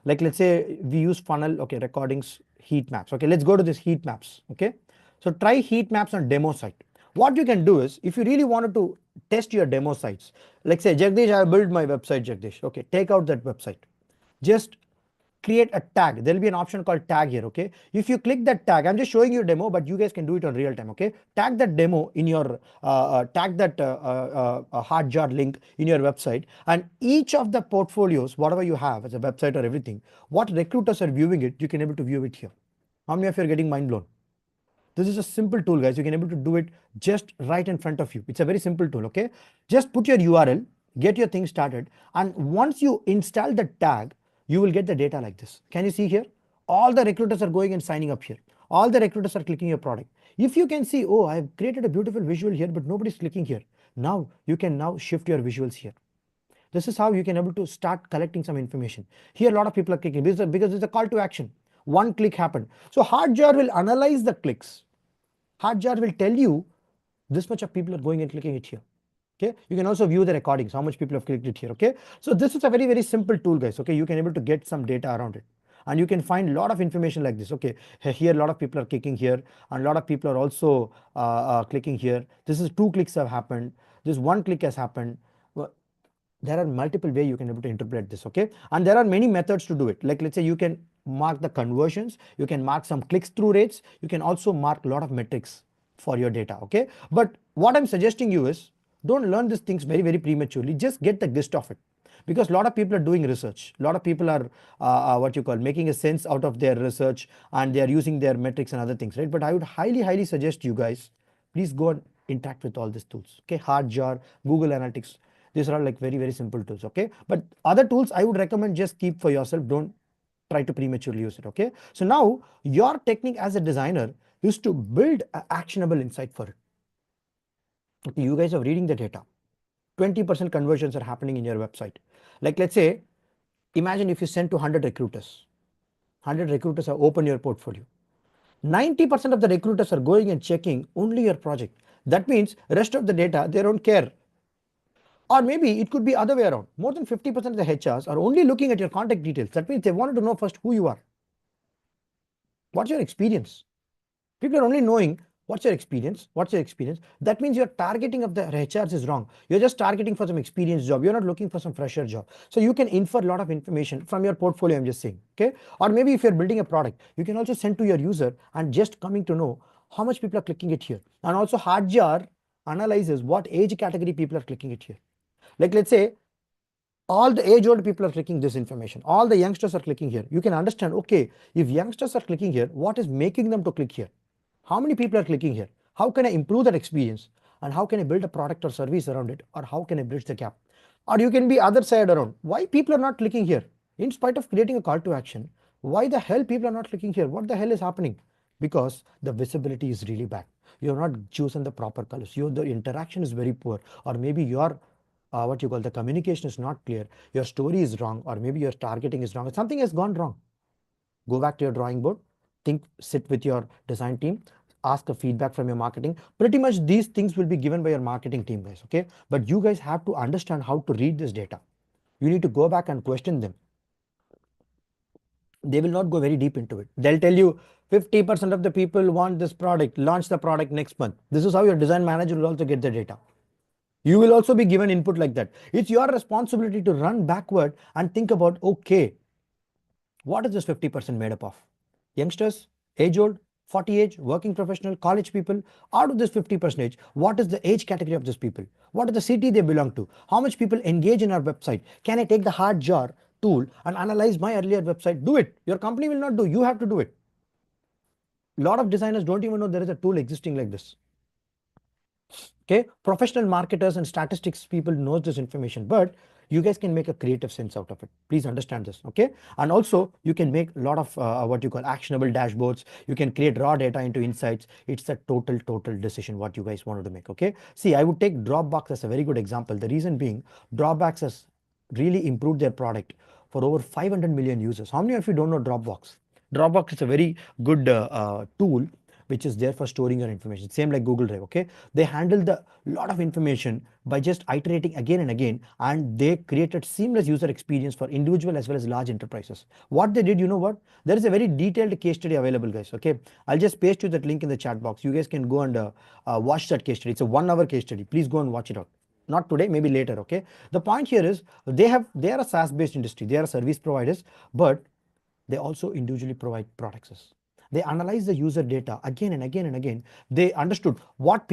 A: like let's say we use funnel. Okay, recordings, heat maps. Okay, let's go to this heat maps. Okay, so try heat maps on demo site. What you can do is, if you really wanted to test your demo sites, like say Jagdish, I have built my website, Jagdish. Okay, take out that website, just create a tag. There will be an option called tag here. Okay, if you click that tag, I'm just showing you a demo, but you guys can do it on real time. Okay, tag that demo in your tag that Hotjar link in your website, and each of the portfolios, whatever you have as a website or everything, what recruiters are viewing it, you can able to view it here. How many of you are getting mind blown? This is a simple tool, guys. You can able to do it just right in front of you. It's a very simple tool. Okay, just put your URL, get your thing started, and once you install the tag, you will get the data like this. Can you see here? All the recruiters are going and signing up here. All the recruiters are clicking your product. If you can see, oh, I've created a beautiful visual here, but nobody's clicking here. Now you can now shift your visuals here. This is how you can able to start collecting some information. Here a lot of people are clicking because it's a call to action. One click happened. So Hotjar will analyze the clicks. Hotjar will tell you this much of people are going and clicking it here. Okay, you can also view the recordings, how much people have clicked it here. Okay, so this is a very, very simple tool, guys. Okay, you can able to get some data around it, and you can find a lot of information like this. Okay, here a lot of people are clicking here, and a lot of people are also clicking here. This is 2 clicks have happened, this 1 click has happened. Well, there are multiple ways you can able to interpret this. Okay, and there are many methods to do it. Like, let's say you can mark the conversions, you can mark some clicks through rates, you can also mark a lot of metrics for your data. Okay, but what I'm suggesting you is, don't learn these things very, very prematurely. Just get the gist of it, because a lot of people are doing research, a lot of people are what you call making a sense out of their research, and they are using their metrics and other things, right? But I would highly, highly suggest you guys, please go and interact with all these tools. Okay, Hotjar, Google Analytics, these are like very, very simple tools. Okay, but other tools I would recommend just keep for yourself. Don't try to prematurely use it. Okay, so now your technique as a designer is to build an actionable insight for it. Okay, you guys are reading the data. 20% conversions are happening in your website. Like, let's say, imagine if you send to 100 recruiters, 100 recruiters have opened your portfolio. 90% of the recruiters are going and checking only your project. That means rest of the data, they don't care. Or maybe it could be other way around. More than 50% of the HRs are only looking at your contact details. That means they wanted to know first who you are. What's your experience? People are only knowing what's your experience, what's your experience. That means your targeting of the HRs is wrong. You're just targeting for some experienced job. You're not looking for some fresher job. So you can infer a lot of information from your portfolio, I'm just saying. Okay. Or maybe if you're building a product, you can also send to your user and just coming to know how much people are clicking it here. And also Hotjar analyzes what age category people are clicking it here. Like let's say all the age old people are clicking this information, all the youngsters are clicking here. You can understand, okay, if youngsters are clicking here, what is making them to click here? How many people are clicking here? How can I improve that experience? And how can I build a product or service around it? Or how can I bridge the gap? Or you can be other side around. Why people are not clicking here? In spite of creating a call to action, why the hell people are not clicking here? What the hell is happening? Because the visibility is really bad. You're not choosing the proper colors. The interaction is very poor. Or maybe your what you call the communication is not clear. Your story is wrong. Or maybe your targeting is wrong. Something has gone wrong. Go back to your drawing board, think, sit with your design team, ask a feedback from your marketing. Pretty much these things will be given by your marketing team, guys, okay? But you guys have to understand how to read this data. You need to go back and question them. They will not go very deep into it. They'll tell you 50% of the people want this product, launch the product next month. This is how your design manager will also get the data. You will also be given input like that. It's your responsibility to run backward and think about, okay, what is this 50% made up of? Youngsters, age old, 40 age, working professional, college people. Out of this 50%, what is the age category of these people? What is the city they belong to? How much people engage in our website? Can I take the Hotjar tool and analyze my earlier website? Do it. Your company will not do. You have to do it. A lot of designers don't even know there is a tool existing like this. Okay, professional marketers and statistics people knows this information, but you guys can make a creative sense out of it. Please understand this, okay? And also you can make a lot of what you call actionable dashboards. You can create raw data into insights. It's a total decision what you guys wanted to make, okay? See, I would take Dropbox as a very good example. The reason being, Dropbox has really improved their product for over 500 million users. How many of you don't know Dropbox? Dropbox is a very good tool which is there for storing your information. Same like Google Drive, okay? They handle the lot of information by just iterating again and again, and they created seamless user experience for individual as well as large enterprises. What they did, you know what? There is a very detailed case study available, guys, okay? I'll just paste you that link in the chat box. You guys can go and watch that case study. It's a 1 hour case study. Please go and watch it out. Not today, maybe later, okay? The point here is they are a SaaS based industry. They are service providers, but they also individually provide products. They analyze the user data again and again and again. They understood what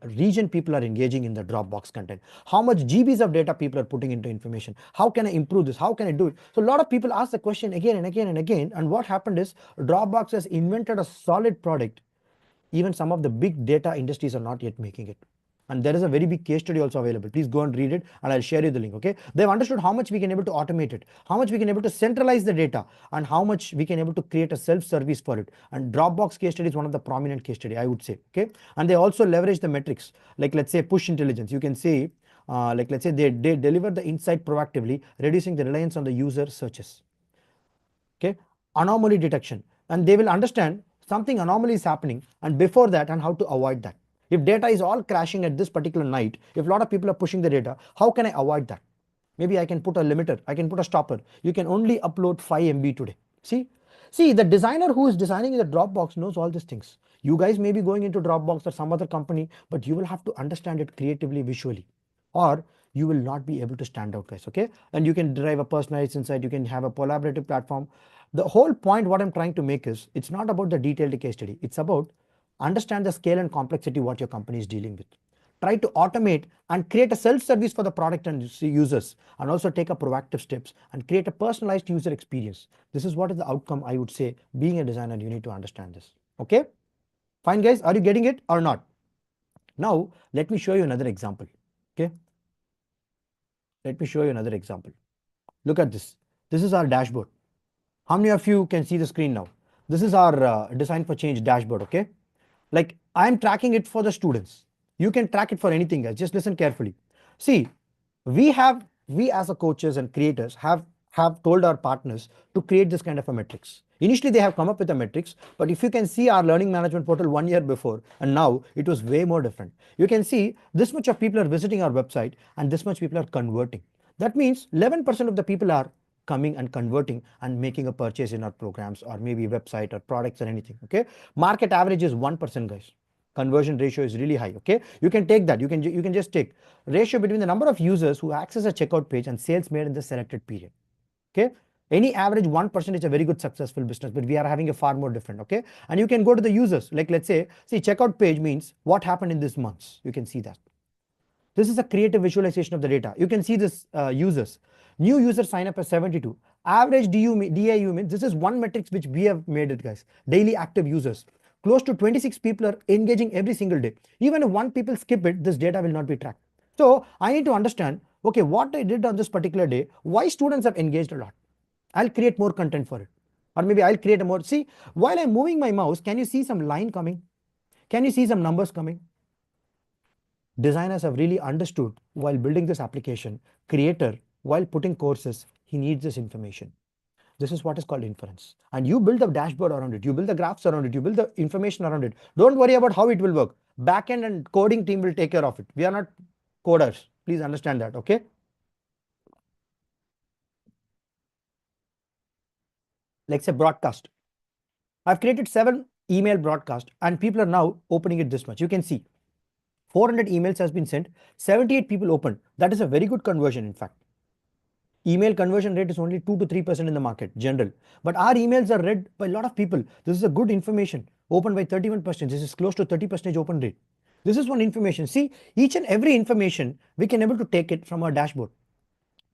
A: region people are engaging in the Dropbox content, how much GBs of data people are putting into information, how can I improve this, how can I do it? So a lot of people ask the question again and again and again, and what happened is Dropbox has invented a solid product. Even some of the big data industries are not yet making it. And there is a very big case study also available. Please go and read it, and I'll share you the link, okay? They've understood how much we can able to automate it, how much we can able to centralize the data, and how much we can able to create a self-service for it. And Dropbox case study is one of the prominent case study, I would say, okay? And they also leverage the metrics, like let's say push intelligence. You can say, like let's say they deliver the insight proactively, reducing the reliance on the user searches. Okay, anomaly detection, and they will understand something anomaly is happening, and before that, and how to avoid that. If data is all crashing at this particular night, if a lot of people are pushing the data, how can I avoid that? Maybe I can put a limiter, I can put a stopper. You can only upload 5 MB today. See, the designer who is designing the Dropbox knows all these things. You guys may be going into Dropbox or some other company, but you will have to understand it creatively, visually, or you will not be able to stand out, guys, okay? And you can derive a personalized insight, you can have a collaborative platform. The whole point what I'm trying to make is, it's not about the detailed case study, it's about understand the scale and complexity what your company is dealing with. Try to automate and create a self-service for the product and users, and also take a proactive steps and create a personalized user experience. This is what is the outcome, I would say. Being a designer, you need to understand this, okay? Fine, guys, are you getting it or not? Now let me show you another example, okay? Let me show you another example. Look at this. This is our dashboard. How many of you can see the screen now? This is our design for change dashboard, okay? Like, I'm tracking it for the students. You can track it for anything, guys. Just listen carefully. See, we as a coaches and creators have have told our partners to create this kind of a metrics. Initially, they have come up with a metrics, but if you can see our learning management portal 1 year before and now, it was way more different. You can see this much of people are visiting our website and this much people are converting. That means 11% of the people are coming and converting and making a purchase in our programs or maybe website or products or anything. Okay, market average is 1%, guys. Conversion ratio is really high. Okay, you can take that. You can just take ratio between the number of users who access a checkout page and sales made in the selected period. Okay, any average 1% is a very good successful business, but we are having a far more different. Okay, and you can go to the users, like let's say, see, checkout page means what happened in this months. You can see that. This is a creative visualization of the data. You can see this users. New user sign up as 72. Average DAU means this is one metrics which we have made it, guys. Daily active users. Close to 26 people are engaging every single day. Even if one people skip it, this data will not be tracked. So I need to understand, okay, what I did on this particular day, why students have engaged a lot. I'll create more content for it. Or maybe I'll create a more, see, while I'm moving my mouse, can you see some line coming? Can you see some numbers coming? Designers have really understood while building this application, creator, while putting courses, he needs this information. This is what is called inference. And you build a dashboard around it, you build the graphs around it, you build the information around it. Don't worry about how it will work. Backend and coding team will take care of it. We are not coders. Please understand that, okay? Like say broadcast. I've created 7 email broadcast and people are now opening it this much. You can see 400 emails has been sent, 78 people opened. That is a very good conversion, in fact. Email conversion rate is only 2 to 3% in the market, general. But our emails are read by a lot of people. This is a good information. Opened by 31%. This is close to 30% open rate. This is one information. See, each and every information, we can able to take it from our dashboard.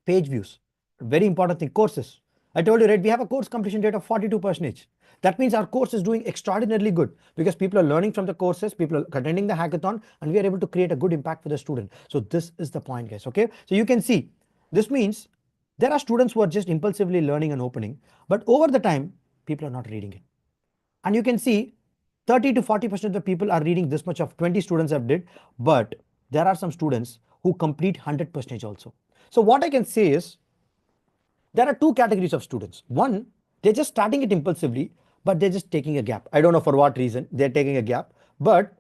A: Page views. Very important thing, courses. I told you, right, we have a course completion rate of 42%. That means our course is doing extraordinarily good because people are learning from the courses, people are attending the hackathon, and we are able to create a good impact for the student. So this is the point, guys. Okay, so you can see this means there are students who are just impulsively learning and opening, but over the time, people are not reading it. And you can see 30 to 40% of the people are reading this much of 20 students have did, but there are some students who complete 100% also. So what I can say is there are 2 categories of students. One, they're just starting it impulsively, but they're just taking a gap. I don't know for what reason they're taking a gap, but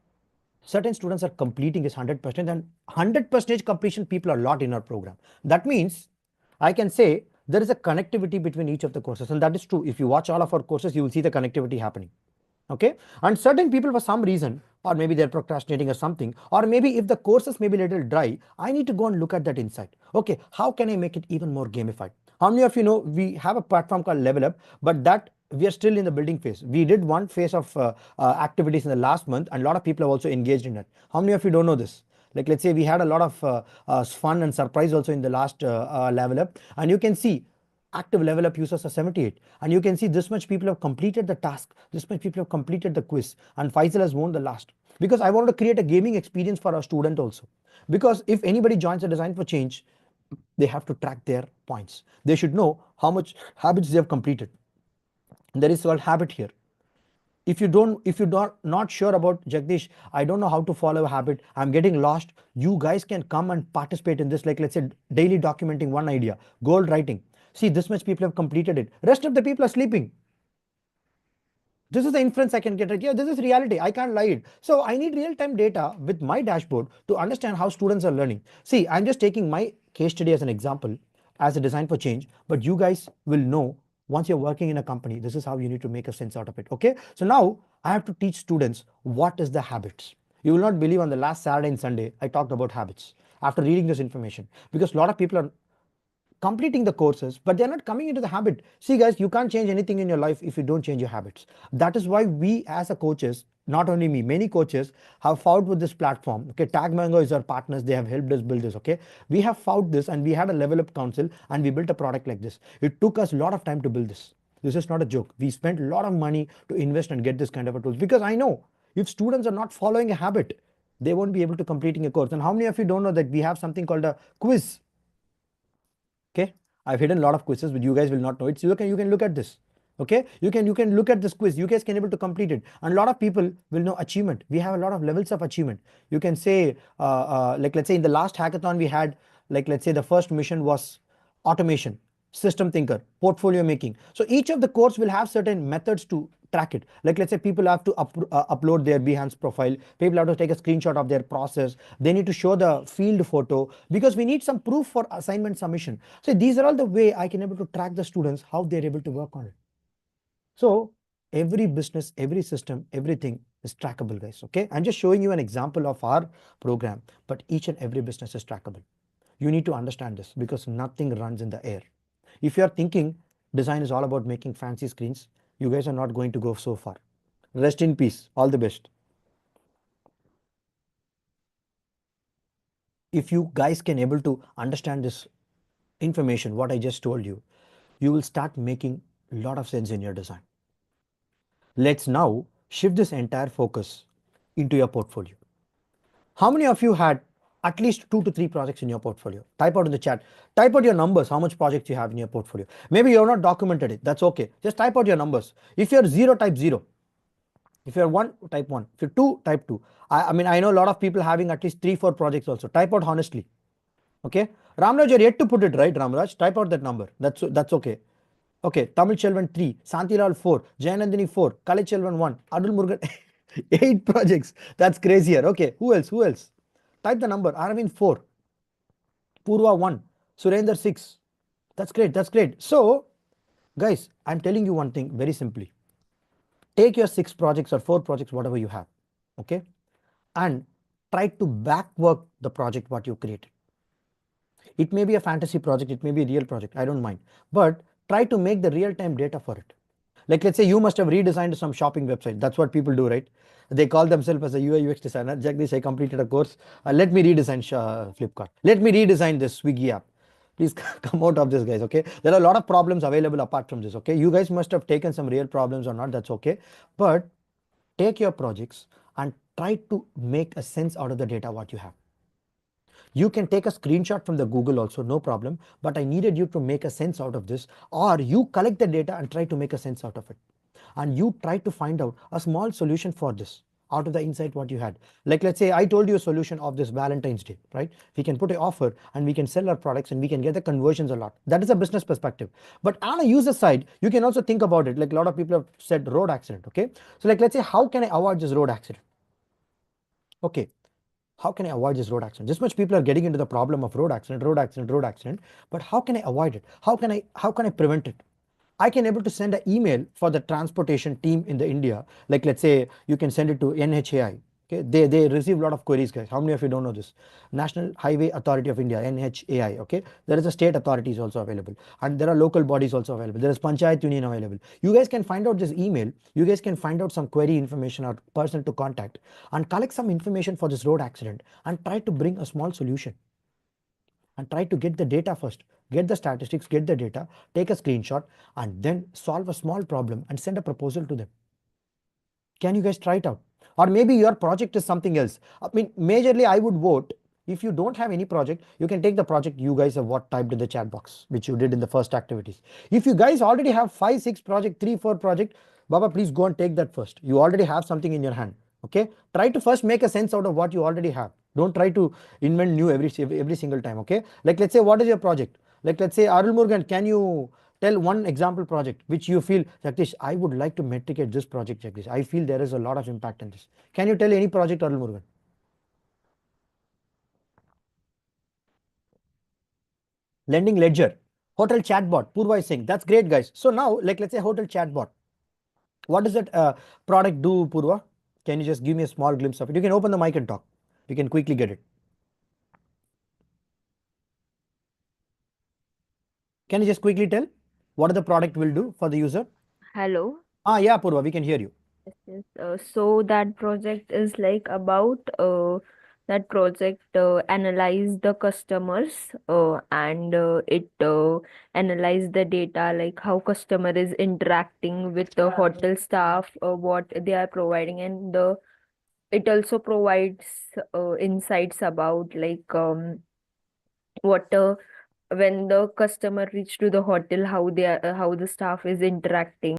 A: certain students are completing this 100%, and 100% completion people are a lot in our program. That means I can say there is a connectivity between each of the courses, and that is true. If you watch all of our courses, you will see the connectivity happening. Okay, and certain people for some reason, or maybe they're procrastinating or something, or maybe if the courses may be a little dry, I need to go and look at that insight. Okay, how can I make it even more gamified? How many of you know we have a platform called Level Up, but that we are still in the building phase. We did one phase of activities in the last month, and a lot of people have also engaged in it. How many of you don't know this? Like let's say we had a lot of fun and surprise also in the last Level Up, and you can see active Level Up users are 78, and you can see this much people have completed the task, this much people have completed the quiz, and Faisal has won the last. Because I wanted to create a gaming experience for our student also. Because if anybody joins a Design for Change, they have to track their points. They should know how much habits they have completed. And there is called habit here. If you're not sure about Jagdish, I don't know how to follow a habit, I'm getting lost, you guys can come and participate in this. Like let's say daily documenting one idea, goal writing. See, this much people have completed it, rest of the people are sleeping. This is the inference I can get right here. This is reality. I can't lie it. So I need real-time data with my dashboard to understand how students are learning. See, I'm just taking my case study as an example as a Design for Change, but you guys will know once you're working in a company, this is how you need to make a sense out of it. Okay, so now I have to teach students what is the habits. You will not believe, on the last Saturday and Sunday I talked about habits after reading this information, because a lot of people are completing the courses, but they're not coming into the habit. See guys, you can't change anything in your life if you don't change your habits. That is why we as a coaches, not only me, many coaches have fought with this platform. Okay, Tag Mango is our partners, they have helped us build this. Okay, we have fought this, and we had a Level Up council, and we built a product like this. It took us a lot of time to build this. This is not a joke. We spent a lot of money to invest and get this kind of a tools, because I know if students are not following a habit, they won't be able to completing a course. And how many of you don't know that we have something called a quiz? Okay, I've hidden a lot of quizzes, but you guys will not know it. So you can look at this. Okay, you can look at this quiz. You guys can able to complete it, and a lot of people will know achievement. We have a lot of levels of achievement. You can say like let's say in the last hackathon we had, like let's say the first mission was automation. system thinker, portfolio making. So each of the course will have certain methods to track it. Like let's say people have to upload their Behance profile, people have to take a screenshot of their process, they need to show the field photo, because we need some proof for assignment submission. So these are all the way I can able to track the students how they're able to work on it. So every business, every system, everything is trackable, guys. Okay, I'm just showing you an example of our program, but each and every business is trackable. You need to understand this because nothing runs in the air. If you are thinking design is all about making fancy screens, you guys are not going to go so far. Rest in peace. All the best. If you guys can able to understand this information, what I just told you, you will start making a lot of sense in your design. Let's now shift this entire focus into your portfolio. How many of you had at least 2 to 3 projects in your portfolio? Type out in the chat. Type out your numbers, how much projects you have in your portfolio. Maybe you have not documented it. That's okay. Just type out your numbers. If you're 0, type 0. If you're 1, type 1. If you're 2, type 2. I mean, I know a lot of people having at least 3, 4 projects also. Type out honestly. Okay. Ramraj, you're yet to put it right, Ramraj. Type out that number. That's okay. Okay, Tamil Chelvan 3, Santilal 4, Jayanandini 4, Kale Chelvan 1, Adul Murugan 8 projects. That's crazier. Okay, who else? Who else? Type the number. Aravind 4, Purva 1, Surender 6. That's great. That's great. So, guys, I'm telling you one thing very simply. Take your 6 projects or 4 projects, whatever you have, okay, and try to back work the project what you created. It may be a fantasy project, it may be a real project, I don't mind, but try to make the real-time data for it. Like let's say you must have redesigned some shopping website. That's what people do, right? They call themselves as a UI UX designer. Jagdish, I completed a course. Let me redesign Flipkart. Let me redesign this Swiggy app. Please come out of this, guys. Okay, there are a lot of problems available apart from this. Okay, you guys must have taken some real problems or not. That's okay, but take your projects and try to make a sense out of the data what you have. You can take a screenshot from the Google also, no problem, but I needed you to make a sense out of this, or you collect the data and try to make a sense out of it. And you try to find out a small solution for this out of the insight what you had. Like let's say I told you a solution of this Valentine's Day, right? We can put an offer and we can sell our products and we can get the conversions a lot. That is a business perspective. But on a user side, you can also think about it. Like a lot of people have said road accident, okay? So like let's say how can I avoid this road accident? Okay, how can I avoid this road accident? This much people are getting into the problem of road accident, road accident, road accident. But how can I avoid it? How can I prevent it? I can able to send an email for the transportation team in the India. Like let's say you can send it to NHAI. Okay, they receive a lot of queries, guys. How many of you don't know this? National Highway Authority of India, NHAI. Okay, there is a state authorities also available, and there are local bodies also available. There is Panchayat Union available. You guys can find out this email. You guys can find out some query information or person to contact, and collect some information for this road accident, and try to bring a small solution. And try to get the data first, get the statistics, get the data, take a screenshot, and then solve a small problem and send a proposal to them. Can you guys try it out? Or maybe your project is something else. I mean, majorly I would vote, if you don't have any project, you can take the project you guys have what typed in the chat box, which you did in the first activities. If you guys already have 5, 6 project, 3, 4 project, Baba, please go and take that first. You already have something in your hand. Okay, try to first make a sense out of what you already have. Don't try to invent new every single time. Okay, like let's say what is your project? Like let's say Arul Murugan, can you tell one example project which you feel, Jagdish, I would like to metricate this project, Jagdish. I feel there is a lot of impact in this. Can you tell any project, Arul Murugan? Lending ledger, hotel chatbot. Purva is saying that's great, guys. So now, like let's say hotel chatbot. What does that product do, Purva? Can you just give me a small glimpse of it? You can open the mic and talk. We can quickly get it. Can you just quickly tell what the product will do for the user?
D: Hello.
A: Yeah, Purva, we can hear you.
D: Yes, yes. So that project is like about that project analyze the customers and it analyze the data like how customer is interacting with the hotel staff, what they are providing, and it also provides insights about like what when the customer reach to the hotel, how they are, how the staff is interacting.